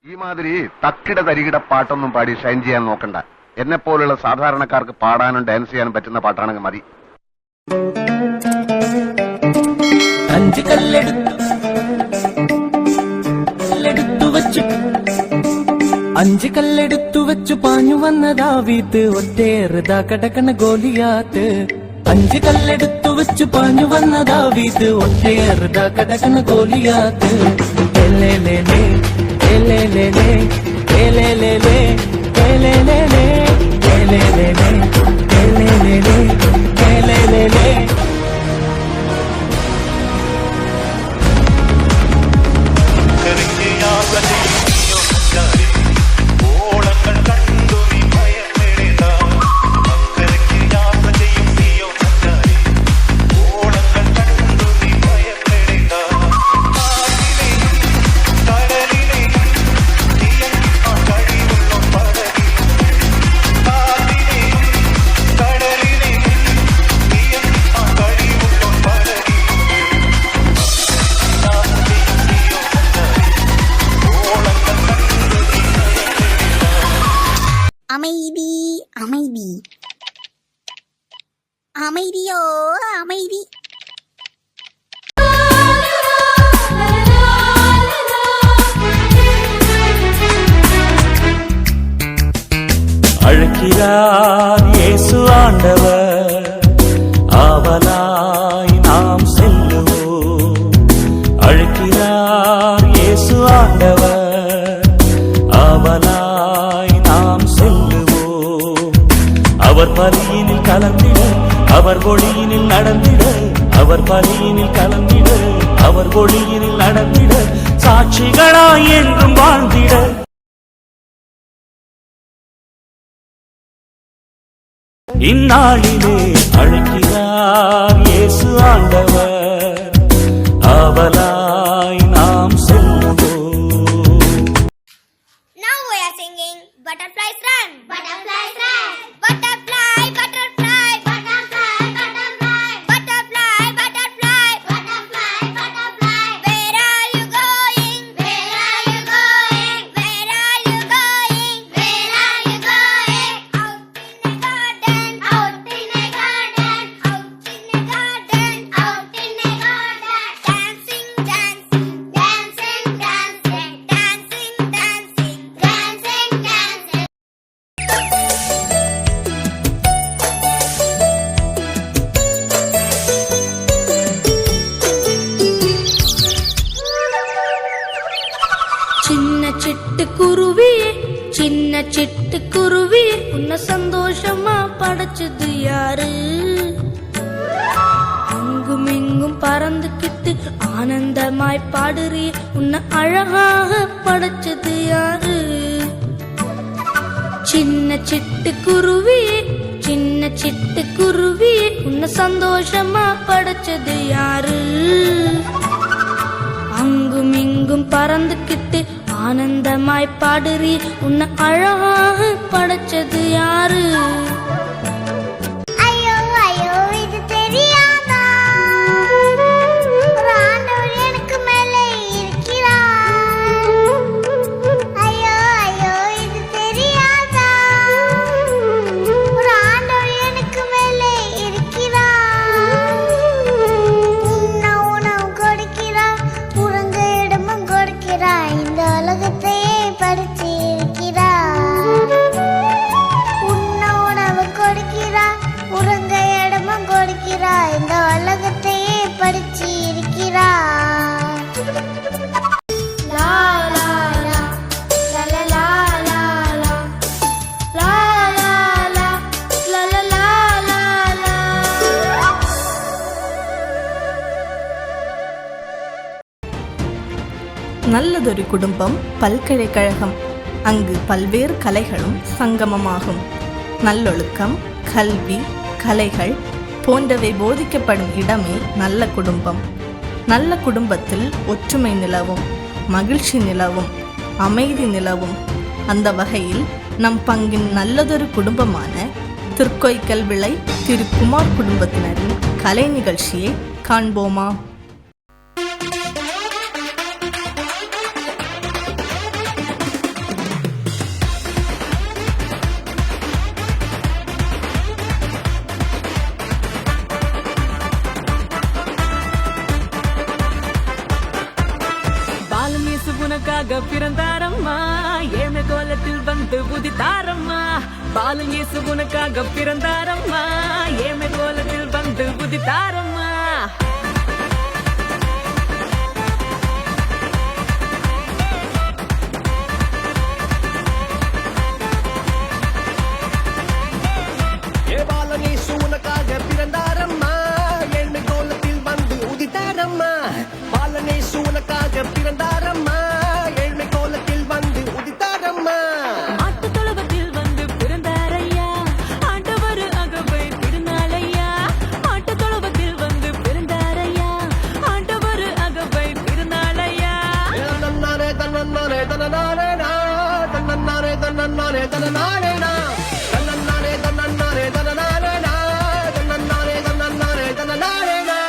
ഈ മാതിരി തക്കിട തരികിട പാട്ടൊന്നും പാടി ഷൈൻ ചെയ്യാൻ നോക്കണ്ട. എന്നെ പോലുള്ള സാധാരണക്കാർക്ക് പാടാനും ഡാൻസ് ചെയ്യാനും പറ്റുന്ന പാട്ടാണെങ്കിൽ മതി. അഞ്ച് കല്ലെടുത്തു വെച്ചു പാഞ്ഞു വന്നതാ വീത്ത് ഒറ്റേറുതാ കടക്കണ ഗോലിയാത്ത് 5 കല്ലെടുത്തു വെച്ചു പാഞ്ഞു വന്നതാ വീത്ത് ഒറ്റേറുതാ കടക്കണ ഗോലിയാത്ത് എലേലേലേ എലേലേലേ എലേലേലേ എലേലേലേ എലേലേലേ എലേലേലേ എലേലേലേ அமைதி அமைதி அமைதியோ அமைதி. அழைக்கிறார் இயேசு ஆண்டவர் ஆவலாய் நாம் செல்லுவோம். அழைக்கிறார் இயேசு ஆண்டவர் ஆவலாய் நாம் செல்லுவோம். அவர் பலியினில் கலந்திட அவர் ஒளியினில் நடந்திட அவர் பலியினில் கலந்திட அவர் ஒளியினில் நடந்திட சாட்சிகளாய் என்றும் வாழ்ந்திட இந்நாளிலே அழைக்கிறார் இயேசு ஆண்டவர் ஆவலாய் நாம் செல்லுவோம். Now we are singing Butterflies Run. Butterflies Run. Butterfly, butterfly, butterfly, butterfly, butterfly, butterfly, butterfly, butterfly. Where are you going? Where are you going? Where are you going? Where are you going? Out in a garden, out in a garden, out in a garden, out in a garden. Dancing, dancing, dancing, dancing, dancing, dancing, dancing, dancing. சின்ன சிட்டுக்குருவியே உன்னை சந்தோஷமா படைச்சது யாரு? அங்கும் இங்கும் பறந்துக்கிட்டு ஆனந்தமாய் பாடுறியே உன்னை அழகாக படைச்சது யாரு? சின்ன சிட்டுக்குருவியே உன்னை சந்தோஷமா படைச்சது யாரு? அங்கும் இங்கும் பறந்துக்கிட்டு ஆனந்தமாய் பாடுறி உன்னை அழகாக படைச்சது யாரு? ஐயோ ஐயோ இது தெரியாதா? ஒரு ஆண்டவர் எனக்கு மேலே இருக்கிறார். ஐயோ ஐயோ இது தெரியாதா? ஒரு ஆண்டவர் எனக்கு மேலே இருக்கிறார். உண்ண உணவு கொடுக்கிறார், உறங்க இடமும் கொடுக்கிறார். நல்லதொரு குடும்பம் பல்கலைக்கழகம். அங்கு பல்வேறு கலைகளும் சங்கமமாகும். நல்லொழுக்கம், கல்வி, கலைகள் போன்றவை போதிக்கப்படும் இடமே நல்ல குடும்பம். நல்ல குடும்பத்தில் ஒற்றுமை நிலவும், மகிழ்ச்சி நிலவும், அமைதி நிலவும். அந்த வகையில் நம் பங்கின் நல்லதொரு குடும்பமான திருக்கோய்க்கல் விளை திரு குமார் குடும்பத்தினரின் கலை நிகழ்ச்சியை காண்போமா? உனக்காக பிறந்தாரம்மா, ஏழை கோலத்தில் வந்து உதித்தாரம்மா. பாலன் இயேசு உனக்காக பிறந்தாரம்மா, ஏழை கோலத்தில் வந்து உதித்தாரம்மா. பாலன் இயேசு உனக்காக பிறந்தாரம்மா, ஏழை கோலத்தில் வந்து உதித்தாரம்மா. பாலன் இயேசு உனக்காக பிறந்தாரம்மா, ஏழ்மை கோலத்தில் வந்து உதித்தாரம்மா. ஆட்டு தொழுவத்தில் வந்து பிறந்தாரையா, ஆண்டவர் அகவை திருநாளையா. ஆட்டு தொழுவத்தில் வந்து பிறந்தாரையா, ஆண்டவர் அகவை திருநாளையா. தன்னன்னாரே தன்னன்னாரே தன்னனாரே நா, தன்னன்னாரே தன்னன்னாரே தன்னனாரே நா, தன்னன்னாரே தன்னன்னாரே தன்னனாரே நா, தன்னன்னாரே தன்னன்னாரே தன்னனாரே நா.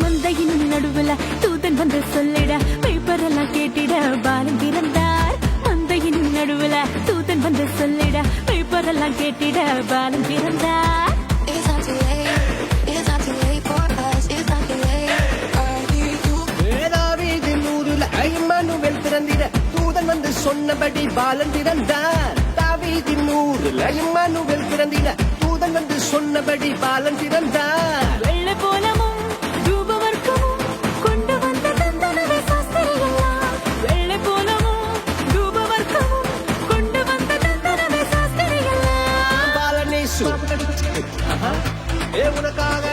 மந்தையின் நடுவுல தூதன் வந்து சொல்லிட, பேப்பரெல்லாம் கேட்டிட பாலன் பிறந்தார். மந்தையின் நடுவுல தூதன் வந்து சொல்லிட, பேப்பரெல்லாம் கேட்டிட பாலன் பிறந்தார். தாவீதின் ஊருல இம்மானுவேல் பிறந்திட, தூதன் வந்து சொன்னபடி பாலன் பிறந்தார். தாவீதின் ஊருல இம்மானுவேல் பிறந்திட, தூதன் வந்து சொன்னபடி பாலன் பிறந்தார். வெள்ளை போலமும் தூபவர்க்கமும் கொண்டு வந்த தந்தனவே சாஸ்திரியெல்லாம். வெள்ளை போலமும் தூபவர்க்கமும் கொண்டு வந்த தந்தனவே சாஸ்திரியெல்லாம். பாலன் இயேசு உனக்காக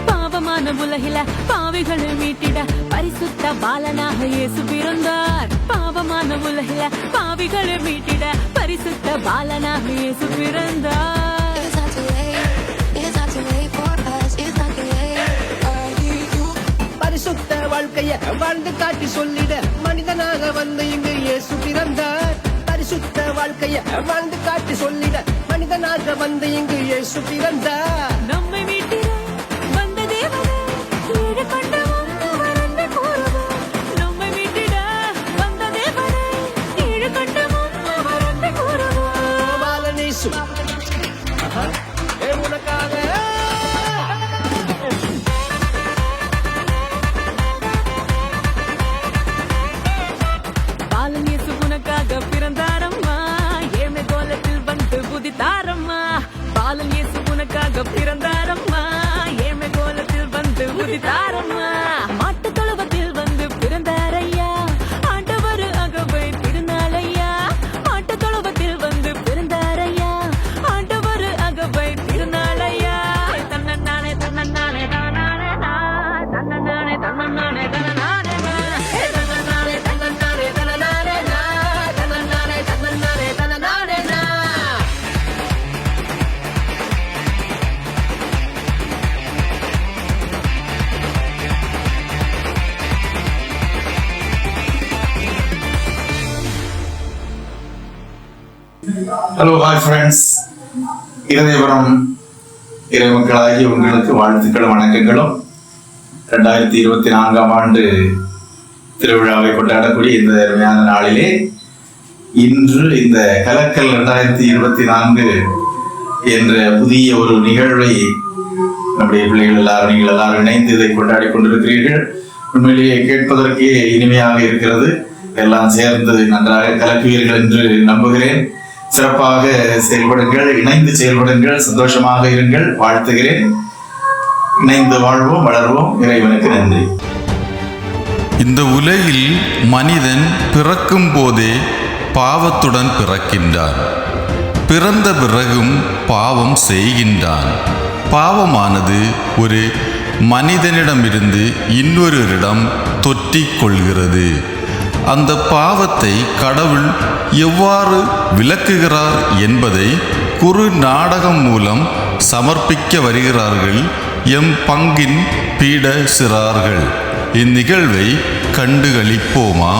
பாவமான உலகில பாவிகளை மீட்டிட பரிசுத்த பாலனாக இயேசு பிறந்தார். பாவமான உலகில பாவிகளை மீட்டிட பரிசுத்த பாலனாக இயேசு பிறந்தார். பரிசுத்த வாழ்க்கைய வாழ்ந்து காட்டி சொல்லிட மனிதனாக வந்து இங்கு இயேசு பிறந்தார். பரிசுத்த வாழ்க்கைய வாழ்ந்து காட்டி சொல்லிட மனிதனாக வந்து இங்கு இயேசு பிறந்தார். நம்மை மீட்டிட வந்த தேவனே, ஏழு கண்டவன் அவர் அன்பை கூறுவார். நம்மை மீட்டிட வந்த தேவனே, ஏழு கண்டவன் அவர் அன்பை கூறுவார். பாலன் இயேசு உனக்காக பாலன் இயேசு உனக்காக பிறந்தாரம்மா, ஏழை கோலத்தில் வந்து உதித்தாரம்மா. பாலன் இயேசு உனக்காக பிறந்தாரம்மா, ஏழை கோலத்தில் வந்து உதித்தாரம்மா. மாட்டு தொழுவத்தில் வந்து பிறந்தாரையா, ஆண்டவர் அகவை திருநாளையா. மாட்டு தொழுவத்தில் வந்து பிறந்தாரையா, ஆண்டவர் அகவை திருநாளையா. தன்னன்னானே தன்னன்னானே தன்னனானே நா, தன்னன்னானே தன்னன்னானே தன்னனானே நா, தன்னன்னானே தன்னன்னானே தன்னனானே நா, தன்னன்னானே தன்னன்னானே தன்னனானே நா. ஹலோ ஹாய் ஃப்ரெண்ட்ஸ், இருதயபுரம் இறைமக்களாகி உங்களுக்கு வாழ்த்துக்களும் வணக்கங்களும். 2024 ஆண்டு திருவிழாவை கொண்டாடக்கூடிய இந்த அருமையான நாளிலே இன்று இந்த கலக்கல் 2024 என்ற புதிய ஒரு நிகழ்வை நம்முடைய பிள்ளைகள் எல்லாரும், நீங்கள் எல்லாரும் இணைந்து இதை கொண்டாடி கொண்டிருக்கிறீர்கள். உண்மையிலேயே கேட்பதற்கே இனிமையாக இருக்கிறது. எல்லாம் சேர்ந்து நன்றாக கலக்குவீர்கள் என்று நம்புகிறேன். சிறப்பாக செயல்படுங்கள், இணைந்து செயல்படுங்கள், சந்தோஷமாக இருங்கள். வாழ்த்துகிறேன். இணைந்து வாழ்வோம், வளர்வோம். இறைவனுக்கு நன்றி. இந்த உலகில் மனிதன் பிறக்கும் போதே பாவத்துடன் பிறக்கின்றான். பிறந்த பிறகும் பாவம் செய்கின்றான். பாவமானது ஒரு மனிதனிடமிருந்து இன்னொருவரிடம் தொற்றிக் கொள்கிறது. அந்த பாவத்தை கடவுள் எவ்வாறு விளக்குகிறார் என்பதை குறு நாடகம் மூலம் சமர்ப்பிக்க வருகிறார்கள் எம் பங்கின் பீட சிறார்கள். இந்நிகழ்வை கண்டுகளிப்போமா?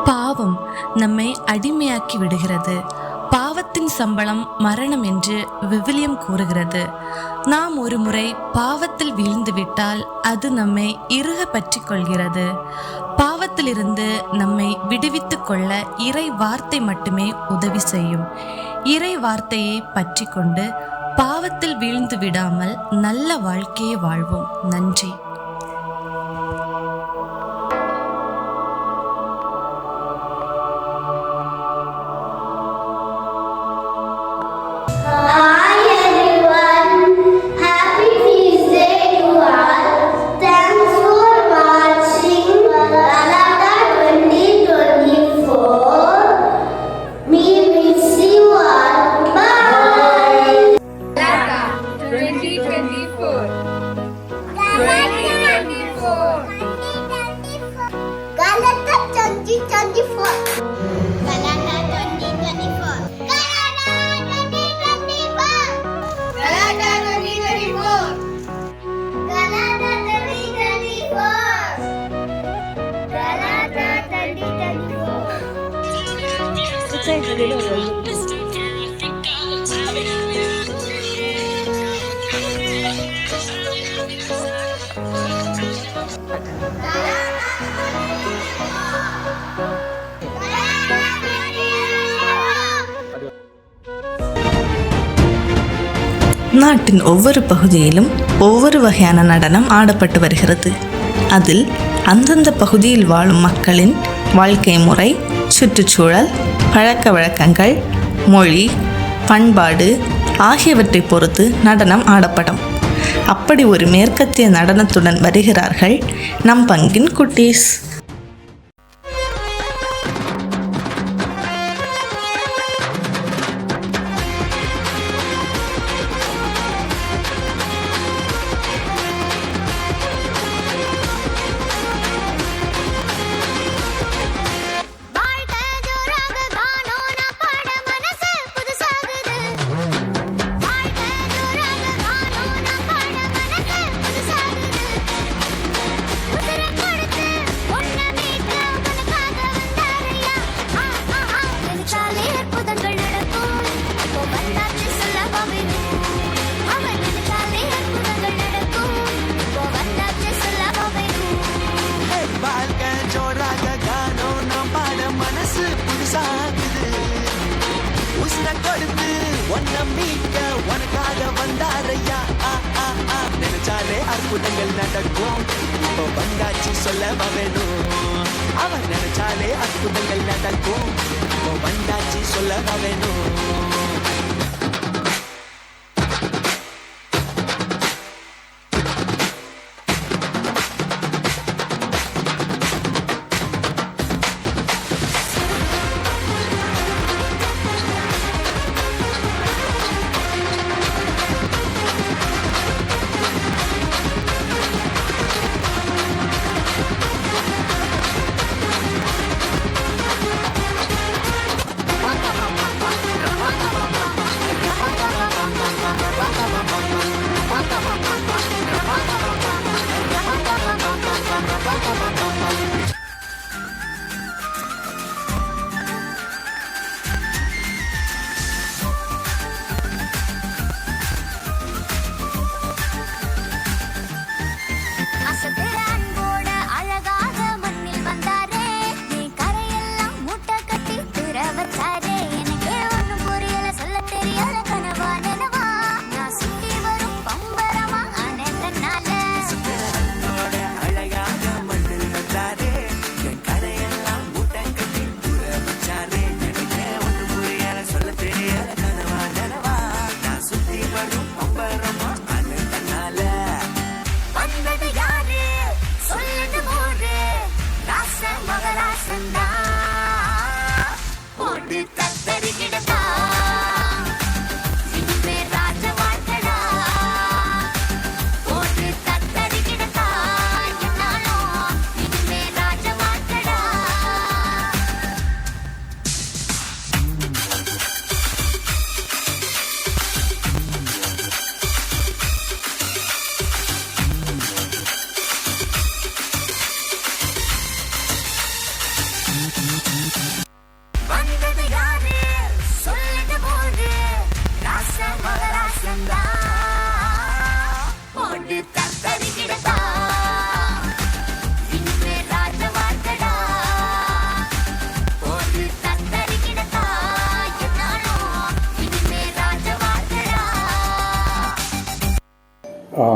பாவம் நம்மை அடிமையாக்கி விடுகிறது. பாவத்தின் சம்பளம் மரணம் என்று விவிலியம் கூறுகிறது. நாம் ஒரு முறை பாவத்தில் வீழ்ந்துவிட்டால் அது நம்மை இறுக பற்றி கொள்கிறது. பாவத்திலிருந்து நம்மை விடுவித்துக் கொள்ள இறை வார்த்தை மட்டுமே உதவி செய்யும். இறை வார்த்தையை பற்றி கொண்டு பாவத்தில் வீழ்ந்து விடாமல் நல்ல வாழ்க்கையை வாழ்வோம். நன்றி. நாட்டின் ஒவ்வொரு பகுதியிலும் ஒவ்வொரு வகையான நடனம் ஆடப்பட்டு வருகிறது. அதில் அந்தந்த பகுதியில் வாழும் மக்களின் வாழ்க்கை முறை, சுற்றுச்சூழல், பழக்க வழக்கங்கள், மொழி, பண்பாடு ஆகியவற்றை பொறுத்து நடனம் ஆடப்படும். அப்படி ஒரு மேற்கத்திய நடனத்துடன் வருகிறார்கள் நம் பங்கின் குட்டீஸ். நினைச்சாலே அற்புதங்கள் நடக்கும். இப்போ வந்தாச்சு சொல்லவா வேணும். அவர் நினைச்சாலே அற்புதங்கள் நடக்கும். இப்போ வந்தாச்சு சொல்லவா வேணும்.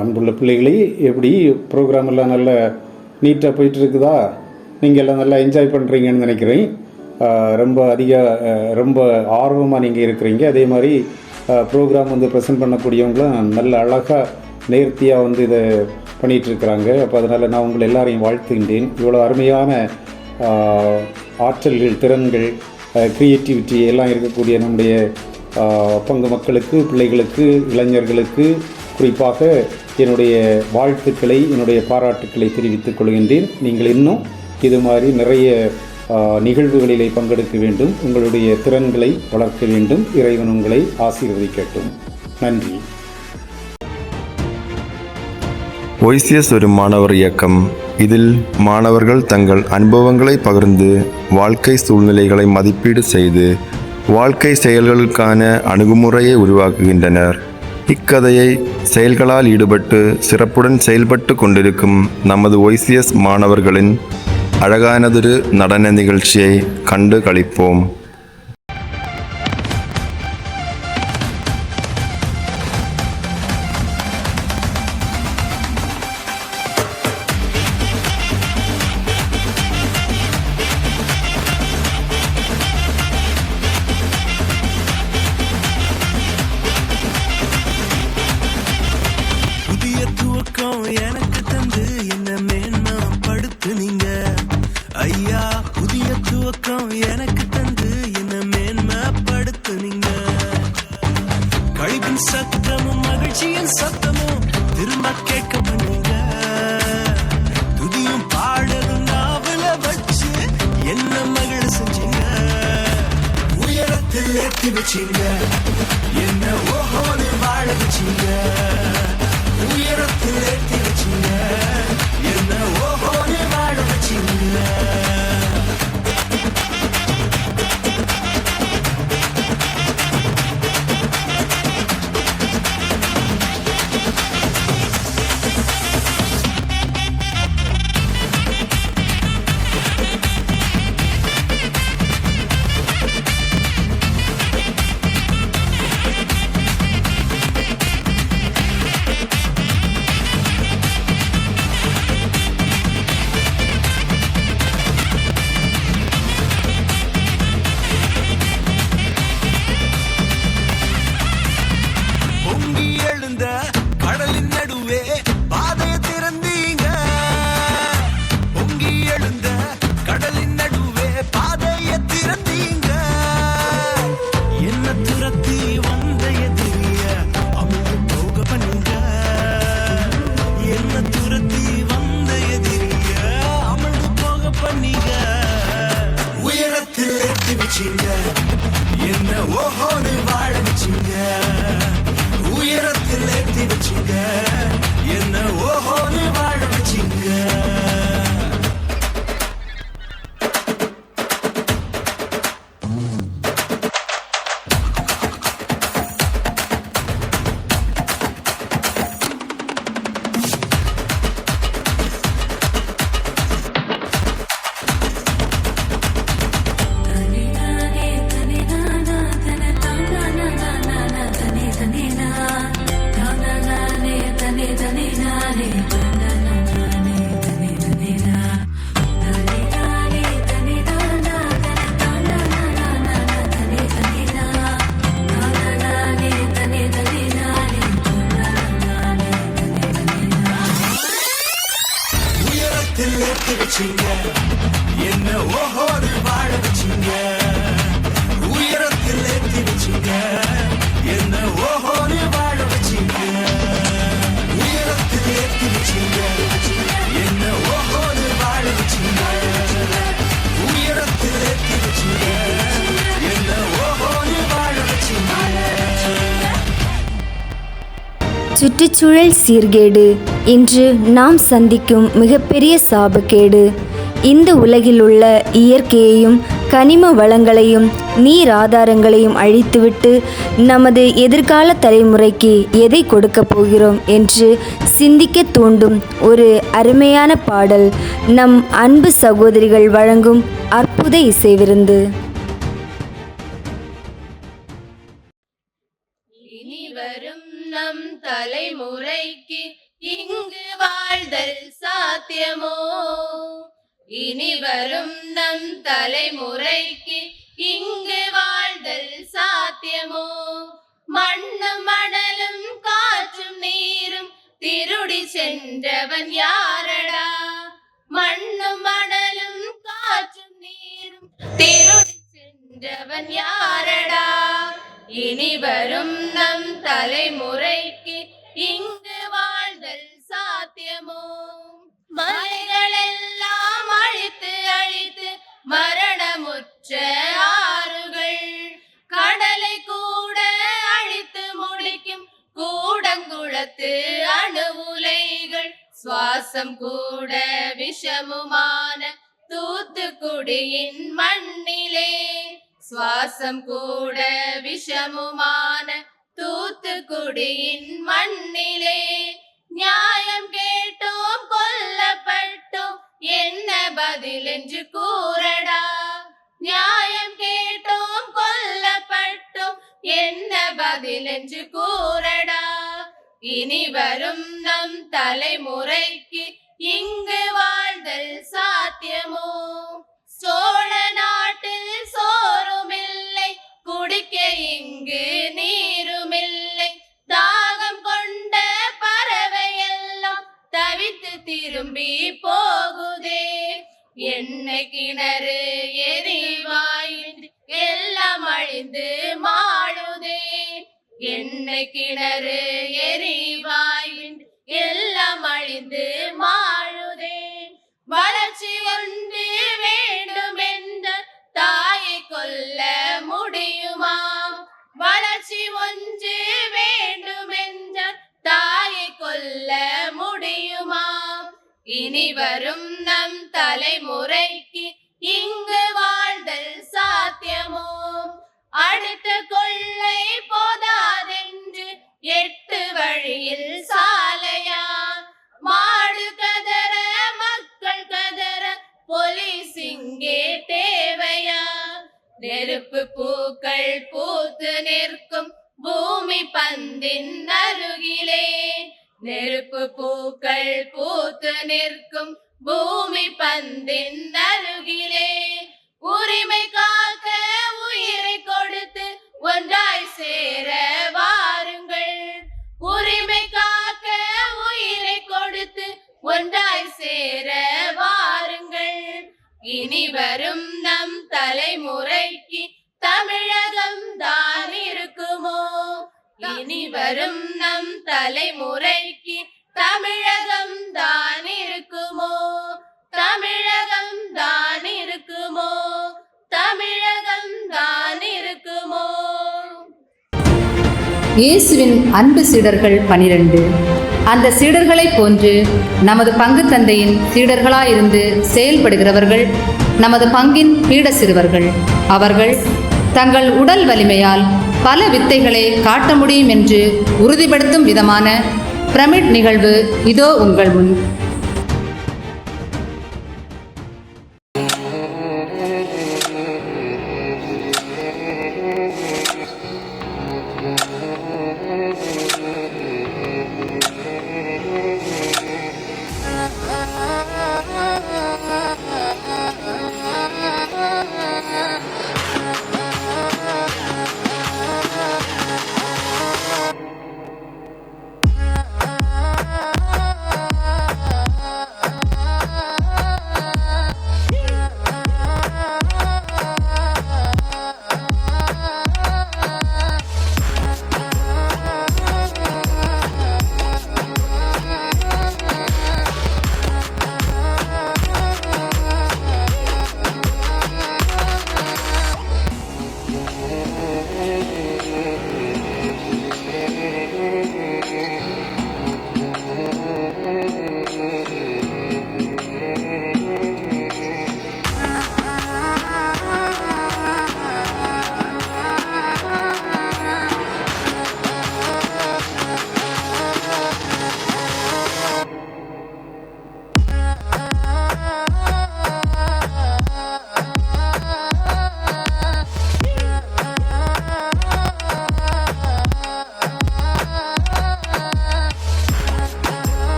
அன்புள்ள பிள்ளைகளே, எப்படி ப்ரோக்ராம் எல்லாம் நல்ல நீட்டாக போயிட்டு இருக்குதா? நீங்கள் எல்லாம் நல்லா என்ஜாய் பண்ணுறீங்கன்னு நினைக்கிறேன். ரொம்ப ஆர்வமாக நீங்கள் இருக்கிறீங்க. அதே மாதிரி ப்ரோக்ராம் வந்து ப்ரெசென்ட் பண்ணக்கூடியவங்களும் நல்ல அழகாக நேர்த்தியாக இதை பண்ணிகிட்ருக்குறாங்க. அப்போ அதனால் நான் உங்களை எல்லாரையும் வாழ்த்துகின்றேன். இவ்வளோ அருமையான ஆற்றல்கள், திறன்கள், க்ரியேட்டிவிட்டி எல்லாம் இருக்கக்கூடிய நம்முடைய பங்கு மக்களுக்கு, பிள்ளைகளுக்கு, இளைஞர்களுக்கு குறிப்பாக என்னுடைய வாழ்த்துக்களை, என்னுடைய பாராட்டுக்களை தெரிவித்துக் கொள்கின்றேன். நீங்கள் இன்னும் இது மாதிரி நிறைய நிகழ்வுகளிலே பங்கெடுக்க வேண்டும். உங்களுடைய திறன்களை வளர்க்க வேண்டும். இறைவன் உங்களை ஆசீர்வதிக்கட்டும். நன்றி. ஒய்சிஎஸ் ஒரு மாணவர் இயக்கம் இதில் மாணவர்கள் தங்கள் அனுபவங்களை பகிர்ந்து வாழ்க்கை சூழ்நிலைகளை மதிப்பீடு செய்து வாழ்க்கை செயல்களுக்கான அணுகுமுறையை உருவாக்குகின்றனர். இக்கதையை செயல்களால் ஈடுபட்டு சிறப்புடன் செயல்பட்டு கொண்டிருக்கும் நமது ஒய்சிஎஸ் மாணவர்களின் அழகானதொரு நடன நிகழ்ச்சியை கண்டு களிப்போம். புதிய துவக்கம் எனக்கு தந்து என்ன மேன்மைப்படுத்துனீங்க ஐயா. புதிய துவக்கம் எனக்கு தந்து என்ன மேன்மைப்படுத்துனீங்க. கழிவின் சத்தமும் மகிழ்ச்சியின் சத்தமும் திரும்ப கேட்க பண்ணீங்க. துதியும் பாடலும் நாவல வச்சு என்ன மகிழ செஞ்சீங்க. உயரத்தில் ஏற்றி வச்சீங்க என்ன ஓஹோன்னு வாழ வச்சீங்க. உயரத்தில் ஏற்றி வச்சீங்க என்ன ஓஹோன்னு வாழ வச்சீங்க. பொங்கி எழுந்த கடலின் நடுவே பாதையை திறந்தீங்க. பொங்கி எழுந்த கடலின் நடுவே பாதையை திறந்தீங்க. என்ன துரத்தி வந்த எதிரிய அவங்க போக பண்ணீங்க. என்ன துரத்தி வந்த எதிரிய அமர்ந்து போக பண்ணீங்க. உயரத்தில் ஏற்றி வச்சீங்க என்ன ஓஹோன்னு வாழ வச்சீங்க. உயரத்தில் ஏற்றி வச்சீங்க என்ன ஓஹோன்னு வாழ வச்சீங்க. உயரத்தில் ஏற்றி வச்சீங்க என்ன ஓஹோன்னு வாழ வச்சீங்க. உயரத்தில் ஏற்றி வச்சீங்க என்ன ஓஹோன்னு வாழ வச்சீங்க. உயரத்தில் ஏற்றி வச்சீங்க என்ன ஓஹோன்னு வாழ வச்சீங்க. உயரத்தில் ஏற்றி வச்சீங்க என்ன ஓஹோன்னு வாழ வச்சீங்க. சுற்றுச்சூழல் சீர்கேடு இன்று நாம் சந்திக்கும் மிகப்பெரிய சாபக்கேடு. இந்த உலகில் உள்ள இயற்கையையும் கனிம வளங்களையும் நீர் ஆதாரங்களையும் அழித்துவிட்டு நமது எதிர்கால தலைமுறைக்கு எதை கொடுக்கப் போகிறோம் என்று சிந்திக்க தூண்டும் ஒரு அருமையான பாடல் நம் அன்பு சகோதரிகள் வழங்கும் அற்புத இசை விருந்து. இனி வரும் நம் தலைமுறைக்கு இங்கு வாழ்தல் சாத்தியமோ? இனி வரும் நம் தலைமுறைக்கு இங்கு வாழ்தல் சாத்தியமோ? மண்ணும் மணலும் காற்றும் நீரும் திருடி சென்றவன் யாரடா? மண்ணும் மணலும் காற்றும் நீரும் திருடி சென்றவன் யாரடா? இனி வரும் நம் தலைமுறைக்கு இங்கு வாழ்தல் சாத்தியமோ? மலைகளெல்லாம் அழித்து அழித்து மரணமுற்ற ஆறுகள், கடலை கூட அழித்து முடிக்கும் கூடங்குளத்து அணு உலைகள், சுவாச சுவாசம் கூட விஷமுமான தூத்துக்குடியின் மண்ணிலே, சுவாசம் கூட விஷமுமான தூத்துக்குடியின் மண்ணிலே, நியாயம் கேட்டோம் கொல்லப்பட்டோம் என்ன பதில் என்று கூறடா, நியாயம் கேட்டோம் கொல்லப்பட்டோம் என்ன பதில் என்று கூறடா. இனி வரும் நம் தலைமுறைக்கு இங்கு வாழ்தல் சாத்தியமோ? சோழ நாட்டில் சோறுமில்லை, குடிக்க இங்கு நீருமில்லை, தாகம் கொண்ட பறவையெல்லாம் தவித்து திரும்பி போகுதே. எண்ணெய் கிணறு எரிவாயின் எல்லாம் அழிந்து மாழுதே, எண்ணெய் கிணறு எரிவாயின் எல்லாம் அழிந்து மாழுதே. வளர்ச்சி ஒன்று வேண்டும் என்ற தாயை கொல்ல முடியுமா? வளர்ச்சி ஒன்று வேண்டும் என்ற தாயை கொல்ல முடியுமா? இனி வரும் நம் தலைமுறைக்கு இங்கு வாழ்தல் சாத்தியமோ? அடுத்த கொள்ளை போதாதென்று 8 வழியில் சாலையா? மாடு கதற மக்கள் கதற போலீஸ் இங்கே தேவையா? நெருப்பு பூக்கள் பூத்து நிற்கும் பூமி பந்தின் அருகிலே, நெருப்பு பூக்கள் பூத்து நிற்கும் பூமி பந்தின் அருகிலே, உரிமை காக்க உயிரை கொடுத்து ஒன்றாய் சேர வாருங்கள், உரிமை காக்க உயிரை கொடுத்து ஒன்றாய் சேர வாருங்கள். இனி வரும் நம் தலைமுறைக்கு தமிழகம் தான் இருக்குமோ? இனி வரும் நம் தலைமுறைக்கு தமிழகம் தான் இருக்குமோ? தமிழகம் தான் இருக்குமோ? தமிழகம் தான் இருக்குமோ? இயேசுவின் அன்பு சீடர்கள் 12. அந்த சீடர்களைப் போன்று நமது பங்கு தந்தையின் சீடர்களாயிருந்து செயல்படுகிறவர்கள் நமது பங்கின் பீட சிறுவர்கள். அவர்கள் தங்கள் உடல் வலிமையால் பல வித்தைகளை காட்ட முடியும் என்று உறுதிப்படுத்தும் விதமான பிரமிட் நிகழ்வு இதோ உங்கள் முன்.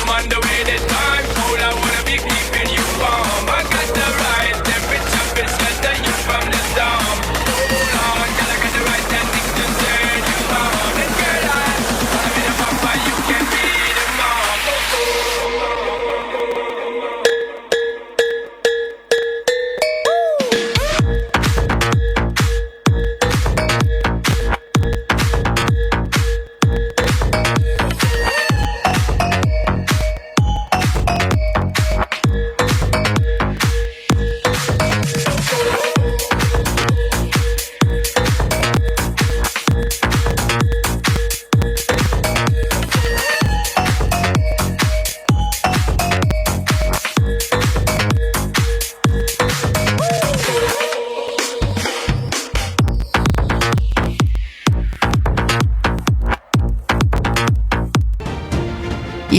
I'm on the way this time. Cold, I wanna be keeping you warm. I got the right temperature, it's better you from the storm. Hold on, girl, I got the right tactics to turn you on. And girl, I'm in a papa, you can be the mom.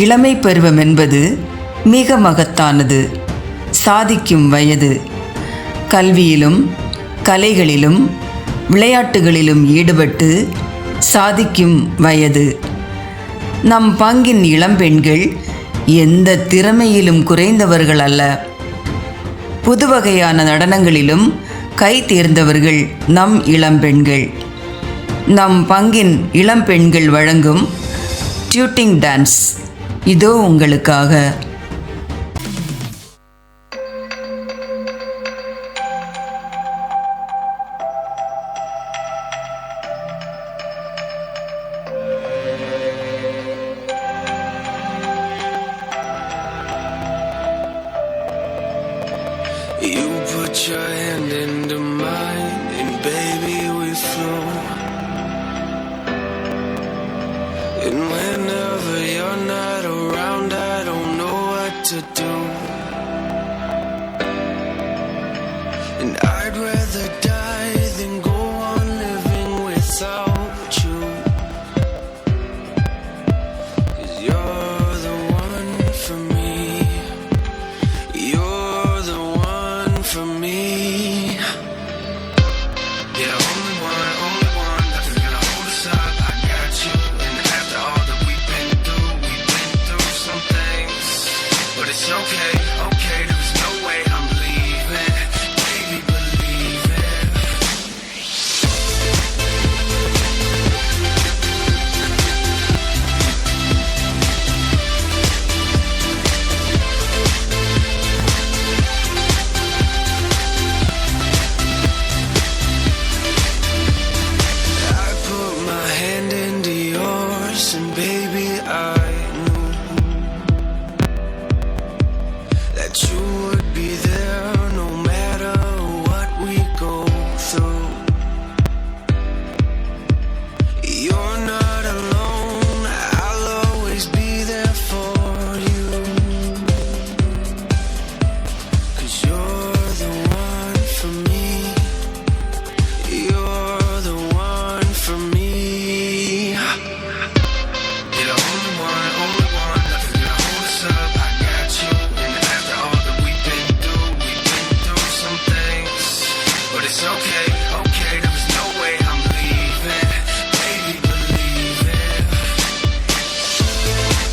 இளமை பருவம் என்பது மிக மகத்தானது. சாதிக்கும் வயது. கல்வியிலும் கலைகளிலும் விளையாட்டுகளிலும் ஈடுபட்டு சாதிக்கும் வயது. நம் பங்கின் இளம்பெண்கள் எந்த திறமையிலும் குறைந்தவர்கள் அல்ல. புதுவகையான நடனங்களிலும் கை தேர்ந்தவர்கள் நம் இளம்பெண்கள். நம் பங்கின் இளம்பெண்கள் வழங்கும் டியூட்டிங் டான்ஸ் இதோ உங்களுக்காக. You put your hand into mine, and baby we flow. And whenever you're not around, I don't know what to do. And I'd rather die than go on living without you. 'Cause you're the one for me. You're the one for me. Yeah, only one, nothing's gonna hold us up. I got you, and after all that we've been through some things. But it's okay, there was no way I'm leaving. Baby, believe it. I put my hand into yours, and baby, I knew that you would be there no matter what we go through. You're not alone, I'll always be there for you. 'Cause you're the one for me. You're the one for me. You're the only one, nothing's gonna hold us up. I got you, and after all that we've been through some things. But it's okay, there was no way I'm leaving. Baby, believe it.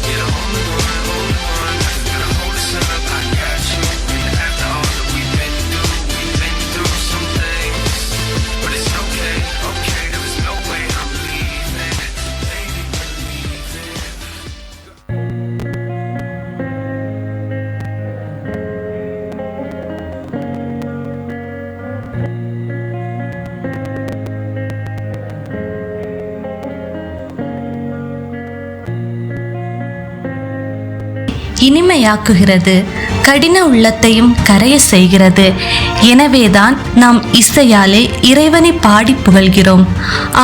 You're the only one, nothing's gonna hold us up. I got you, and after all that we've been through some things. But it's okay, there was no way I'm leaving. Baby, believe it. இனிமையாக்குகிறது, கடின உள்ளத்தையும் கரைய செய்கிறது. எனவேதான் நாம் இசையாலே இறைவனை பாடி புகழ்கிறோம்.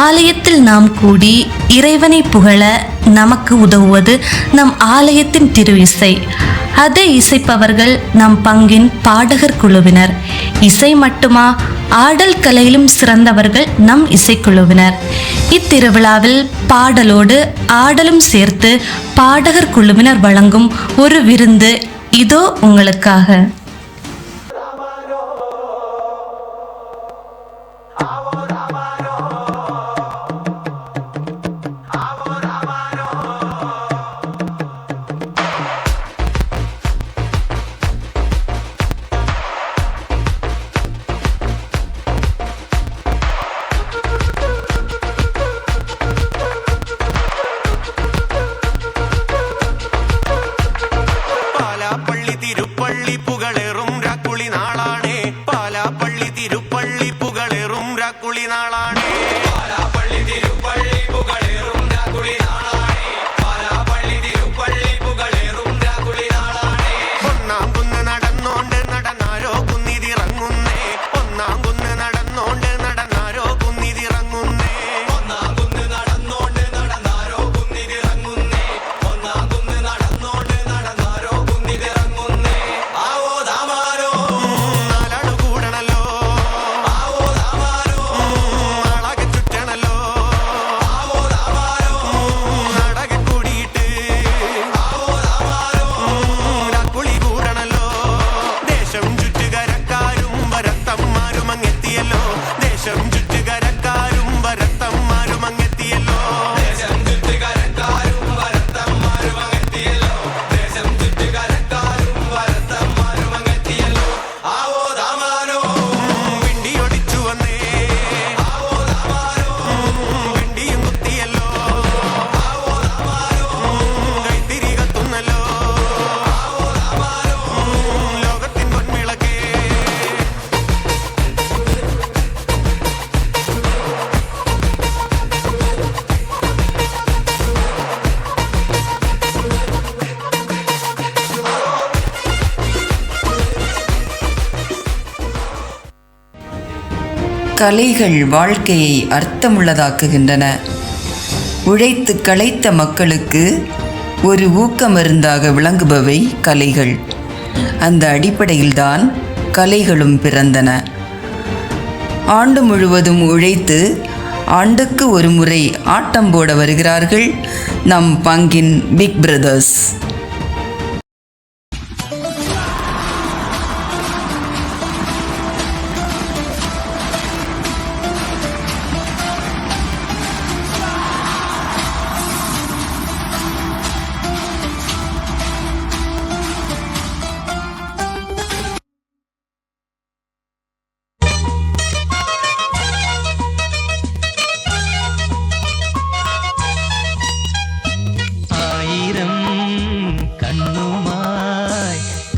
ஆலயத்தில் நாம் கூடி இறைவனை புகழ நமக்கு உதவுவது நம் ஆலயத்தின் திரு இசை. அதை இசைப்பவர்கள் நம் பங்கின் பாடகர் குழுவினர். இசை மட்டுமா, ஆடல் கலையிலும் சிறந்தவர்கள் நம் இசைக்குழுவினர். இத்திருவிழாவில் பாடலோடு ஆடலும் சேர்த்து பாடகர் குழுவினர் வழங்கும் ஒரு விருந்து இதோ உங்களுக்காக. கலைகள் வாழ்க்கையை அர்த்தமுள்ளதாக்குகின்றன. உழைத்து களைத்த மக்களுக்கு ஒரு ஊக்கமருந்தாக விளங்குபவை கலைகள். அந்த அடிப்படையில்தான் கலைகளும் பிறந்தன. ஆண்டு முழுவதும் உழைத்து ஆண்டுக்கு ஒரு முறை ஆட்டம் போட வருகிறார்கள் நம் பங்கின் பிக் பிரதர்ஸ்.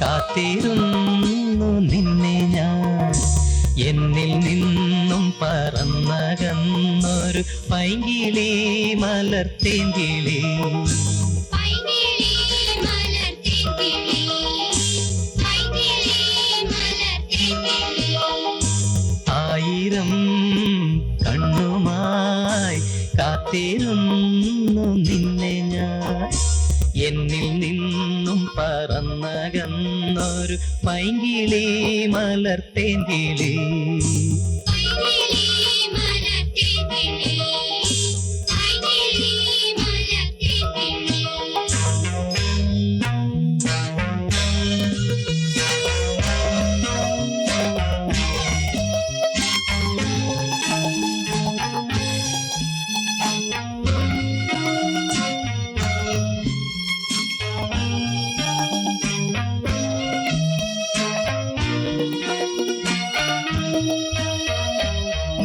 കാത്തിരുന്നു നിന്നെ ഞാൻ എന്നിൽ നിന്നും പറന്നകന്നൊരു പൈങ്കിളി മലർത്തേങ്കിളി ആയിരം കണ്ണുമായി കാത്തിരുന്നു നിന്നെ ഞാൻ എന്നിൽ നിന്നും പറന്നകന്നൊരു പൈങ്കിളി മലർത്തേങ്കിളി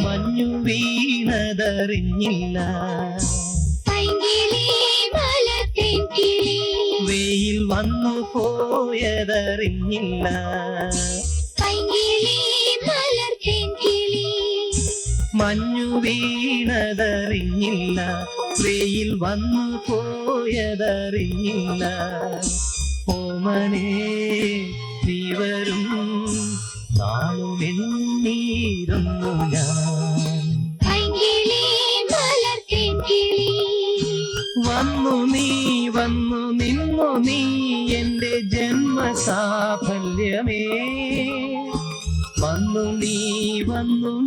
മഞ്ഞു വീണതറിഞ്ഞില്ല വെയിൽ വന്നു പോയതറിഞ്ഞില്ല മഞ്ഞു വീണതറിഞ്ഞില്ല വെയിൽ വന്നു പോയതറിഞ്ഞില്ല ഓമനേ നീ വരും നാളുമെണ്ണീരുന്നു ഞാൻ വന്നു നിന്നു നീ എന്റെ ജന്മസാഫല്യമേ വന്നു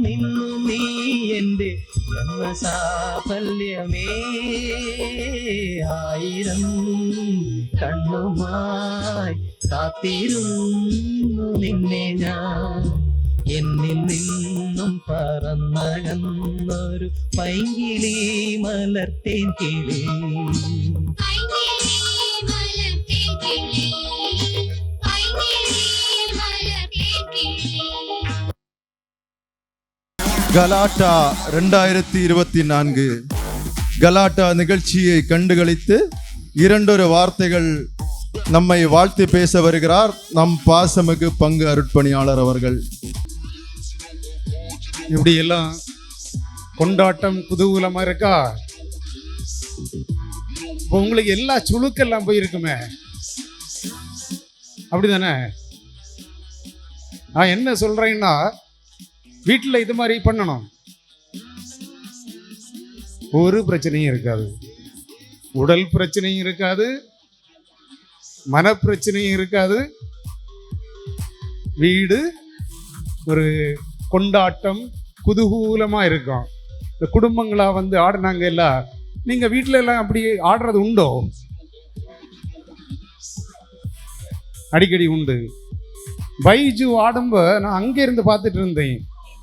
നിന്നു നീ എന്റെ ജന്മസാഫല്യമേ ആയിരം കണ്ണുമായി കാത്തിരുന്നു നിന്നെ ഞാൻ എന്നിൽ നിന്നും പറന്നകന്നൊരു പൈങ്കിളി മലർത്തേങ്കിളി கலாட்டா 2024 கலாட்டா நிகழ்ச்சியை கண்டுகளித்து இரண்டொரு வார்த்தைகள் நம்மை வாழ்த்து பேச வருகிறார் நம் பாசமிகு பங்கு அருட்பணியாளர் அவர்கள். இப்படி எல்லாம் கொண்டாட்டம் குதூகலமா இருக்கா? இப்போ உங்களுக்கு எல்லா சுழுக்கெல்லாம் போயிருக்குமே, அப்படிதானே? நான் என்ன சொல்றேன்னா, வீட்டில் இது மாதிரி பண்ணணும், ஒரு பிரச்சனையும் இருக்காது, உடல் பிரச்சனையும் இருக்காது, மனப்பிரச்சனையும் இருக்காது, வீடு ஒரு கொண்டாட்டம் குதூகூலமாக இருக்கும். இந்த குடும்பங்களாக வந்து ஆடினாங்க எல்லாம், நீங்கள் வீட்டில் எல்லாம் அப்படி ஆடுறது உண்டோ? அடிக்கடி உண்டு. பைஜு ஆடும்ப நான் அங்கே இருந்து பார்த்துட்டு இருந்தேன்.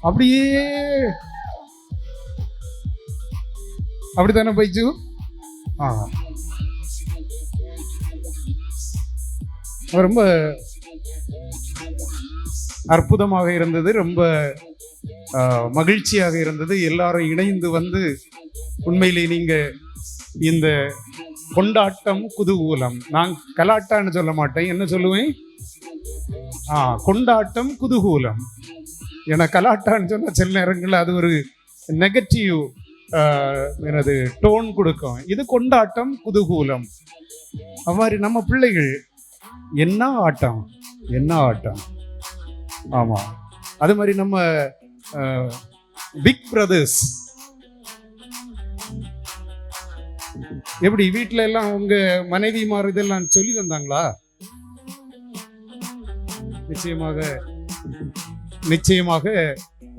அப்படியே அப்படித்தானே பைஜு? ரொம்ப அற்புதமாக இருந்தது, ரொம்ப மகிழ்ச்சியாக இருந்தது. எல்லாரும் இணைந்து வந்து உண்மையிலே நீங்க இந்த கொண்டாட்டம் குதூகூலம், நான் கலாட்டான்னு சொல்ல மாட்டேன், என்ன சொல்லுவேன்? கொண்டாட்டம் குதூகூலம். ஏன்னா கலாட்டான்னு சொன்னால் சில நேரங்களில் அது ஒரு நெகட்டிவ் எனது டோன் கொடுக்கும். இது கொண்டாட்டம் குதூகூலம். அது மாதிரி நம்ம பிள்ளைகள் என்ன ஆட்டம், என்ன ஆட்டம். ஆமாம், அது மாதிரி நம்ம பிக் பிரதர்ஸ். எப்படி வீட்டில எல்லாம் உங்க மனைவிமார் இதெல்லாம் சொல்லி தந்தாங்களா? நிச்சயமாக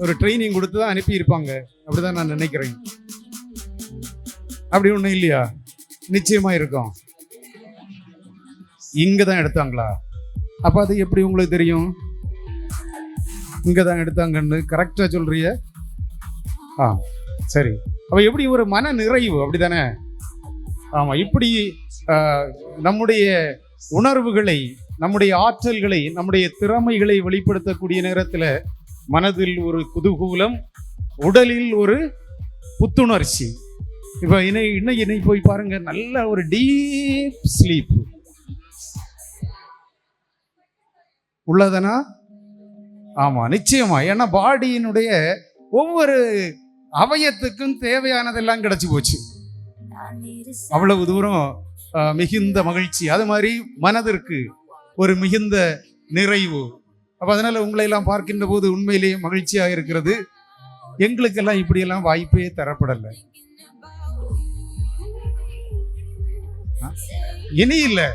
ஒரு ட்ரைனிங் கொடுத்து தான் அனுப்பி இருப்பாங்க. அப்படிதான் நான் நினைக்கிறேன். அப்படி ஒண்ணும் இல்லையா? நிச்சயமா இருக்கும். இங்க தான் எடுத்தாங்களா? அப்ப அது எப்படி உங்களுக்கு தெரியும் இங்க தான் எடுத்தாங்கன்னு? கரெக்டா சொல்றிய? சரி. அப்ப எப்படி ஒரு மன நிறைவு, அப்படிதானே? ஆமா. இப்படி நம்முடைய உணர்வுகளை, நம்முடைய ஆற்றல்களை, நம்முடைய திறமைகளை வெளிப்படுத்தக்கூடிய நேரத்தில் மனதில் ஒரு குதூகூலம், உடலில் ஒரு புத்துணர்ச்சி. இப்போ இன்னைக்கு போய் பாருங்க, நல்ல ஒரு டீப் ஸ்லீப் உள்ளதனா? ஆமா, நிச்சயமா. ஏன்னா பாடியினுடைய ஒவ்வொரு அவயத்துக்கும் தேவையானதெல்லாம் கிடைச்சி போச்சு. அவ்வளவு தூரம் மிகுந்த மகிழ்ச்சி. அது மாதிரி மனதிற்கு ஒரு மிகுந்த நிறைவு. அப்ப அதனால உங்களை எல்லாம் பார்க்கின்ற போது உண்மையிலேயே மகிழ்ச்சியாக இருக்கிறது. எங்களுக்கெல்லாம் இப்படியெல்லாம் வாய்ப்பே தரப்படலை. இனி இல்லை.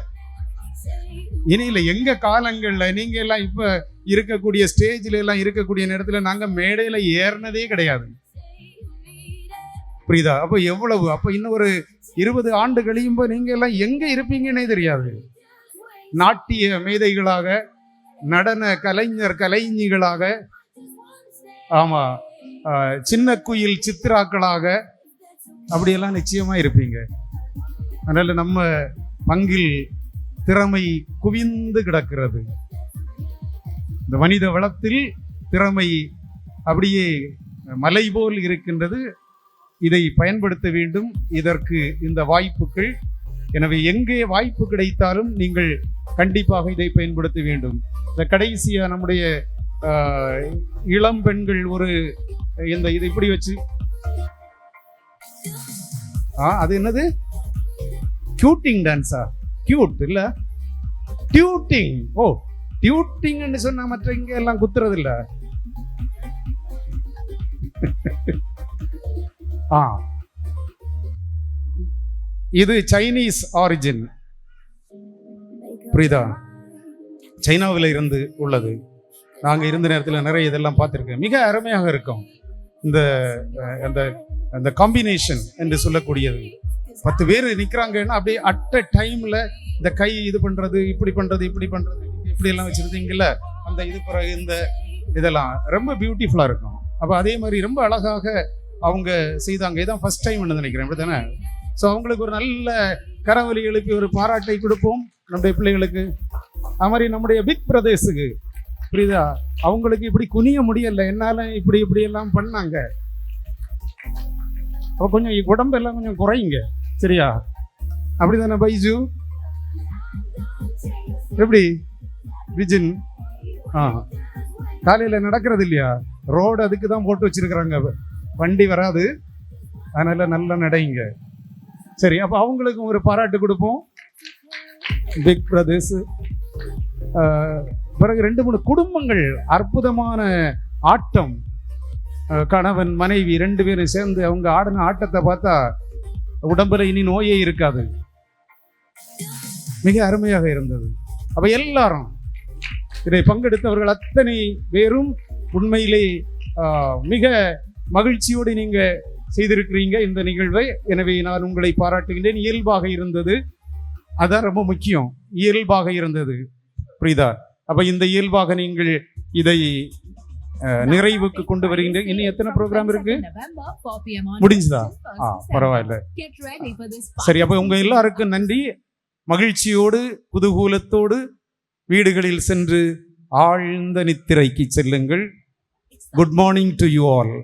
எங்க காலங்கள்ல நீங்க எல்லாம் இப்ப இருக்கக்கூடிய ஸ்டேஜ்ல எல்லாம் இருக்கக்கூடிய நேரத்துல நாங்க மேடையில ஏறினதே கிடையாது. புரியுதா? அப்ப எவ்வளவு, அப்ப இன்னும் ஒரு 20 ஆண்டு கழியும் போது நீங்க எல்லாம் எங்க இருப்பீங்கன்னே தெரியாது. நாட்டிய மேதைகளாக, நடன கலைஞர்களாக, ஆமா, சின்ன குயில் சித்திராக்களாக அப்படியெல்லாம் நிச்சயமா இருப்பீங்க. அதனால நம்ம பங்கில் திறமை குவிந்து கிடக்கிறது. இந்த மனித வளத்தில் திறமை அப்படியே மலை போல் இருக்கின்றது. இதை பயன்படுத்த வேண்டும். இதற்கு இந்த வாய்ப்புகள். எனவே எங்கே வாய்ப்பு கிடைத்தாலும் நீங்கள் கண்டிப்பாக இதை பயன்படுத்த வேண்டும். இந்த கடைசியா நம்முடைய இளம் பெண்கள் ஒரு இந்த இது இப்படி வச்சு, அது என்னது? கியூட்டிங் டான்ஸா? கியூட் இல்ல, டியூட்டிங். ஓ, டியூட்டிங்னு சொன்னா மற்ற இங்க எல்லாம் குத்துறது இல்ல. இது சைனீஸ் ஆரிஜின். புரியுதா? சைனாவில் இருந்து உள்ளது. நாங்க இருந்த நேரத்தில் நிறைய இதெல்லாம் பார்த்துருக்கேன். மிக அருமையாக இருக்கும் இந்த காம்பினேஷன் என்று சொல்லக்கூடியது. 10 பேர் நிற்கிறாங்கன்னா அப்படியே அட் அ டைம்ல இந்த கை இது பண்றது, இப்படி பண்றது, இப்படி பண்றது, இப்படி எல்லாம் வச்சிருந்தீங்கல்ல, அந்த இது பிறகு இந்த இதெல்லாம் ரொம்ப பியூட்டிஃபுல்லா இருக்கும். அப்ப அதே மாதிரி ரொம்ப அழகாக அவங்க செய்தாங்க. இதான் ஃபர்ஸ்ட் டைம் நினைக்கிறேன், அப்படித்தானே? ஸோ அவங்களுக்கு ஒரு நல்ல கரவொலி எழுப்பி ஒரு பாராட்டை கொடுப்போம் நம்முடைய பிள்ளைகளுக்கு. அது மாதிரி நம்முடைய பிக் பிரதர்ஸுக்கு, புரியுதா, அவங்களுக்கு இப்படி குனிய முடியல, என்னால இப்படி இப்படி எல்லாம் பண்ணாங்க. அப்போ கொஞ்சம் உடம்பெல்லாம் கொஞ்சம் குறையுங்க, சரியா? அப்படிதானே பைஜு? எப்படி விஜின்? காலையில நடக்கிறது இல்லையா? ரோடு அதுக்கு தான் போட்டு வச்சிருக்கிறாங்க, வண்டி வராது, அதனால நல்லா நடைங்க. சரி, அப்போ அவங்களுக்கும் ஒரு பாராட்டு கொடுப்போம். Big brothers. பிறகு 2-3 குடும்பங்கள் அற்புதமான ஆட்டம். கணவன் மனைவி 2 பேரும் சேர்ந்து அவங்க ஆடின ஆட்டத்தை பார்த்தா உடம்புல இனி நோயே இருக்காது. மிக அருமையாக இருந்தது. அப்ப எல்லாரும் இதை பங்கெடுத்தவர்கள் அத்தனை பேரும் உண்மையிலே மிக மகிழ்ச்சியோடு நீங்க செய்திருக்கிறீங்க இந்த நிகழ்வை. எனவே நான் உங்களை பாராட்டுகின்றேன். இயல்பாக இருந்தது, அதான் ரொம்ப முக்கியம். இயல்பாக இருந்தது, புரியுதா? அப்ப இந்த இயல்பாக நீங்கள் இதை நிறைவுக்கு கொண்டு வருகின்ற. இன்னும் எத்தனை ப்ரோக்ராம் இருக்கு? முடிஞ்சுதா? பரவாயில்ல. சரி, அப்ப உங்க எல்லாருக்கும் நன்றி. மகிழ்ச்சியோடு குதூகூலத்தோடு வீடுகளில் சென்று ஆழ்ந்த நித்திரைக்கு செல்லுங்கள். Good morning to you all.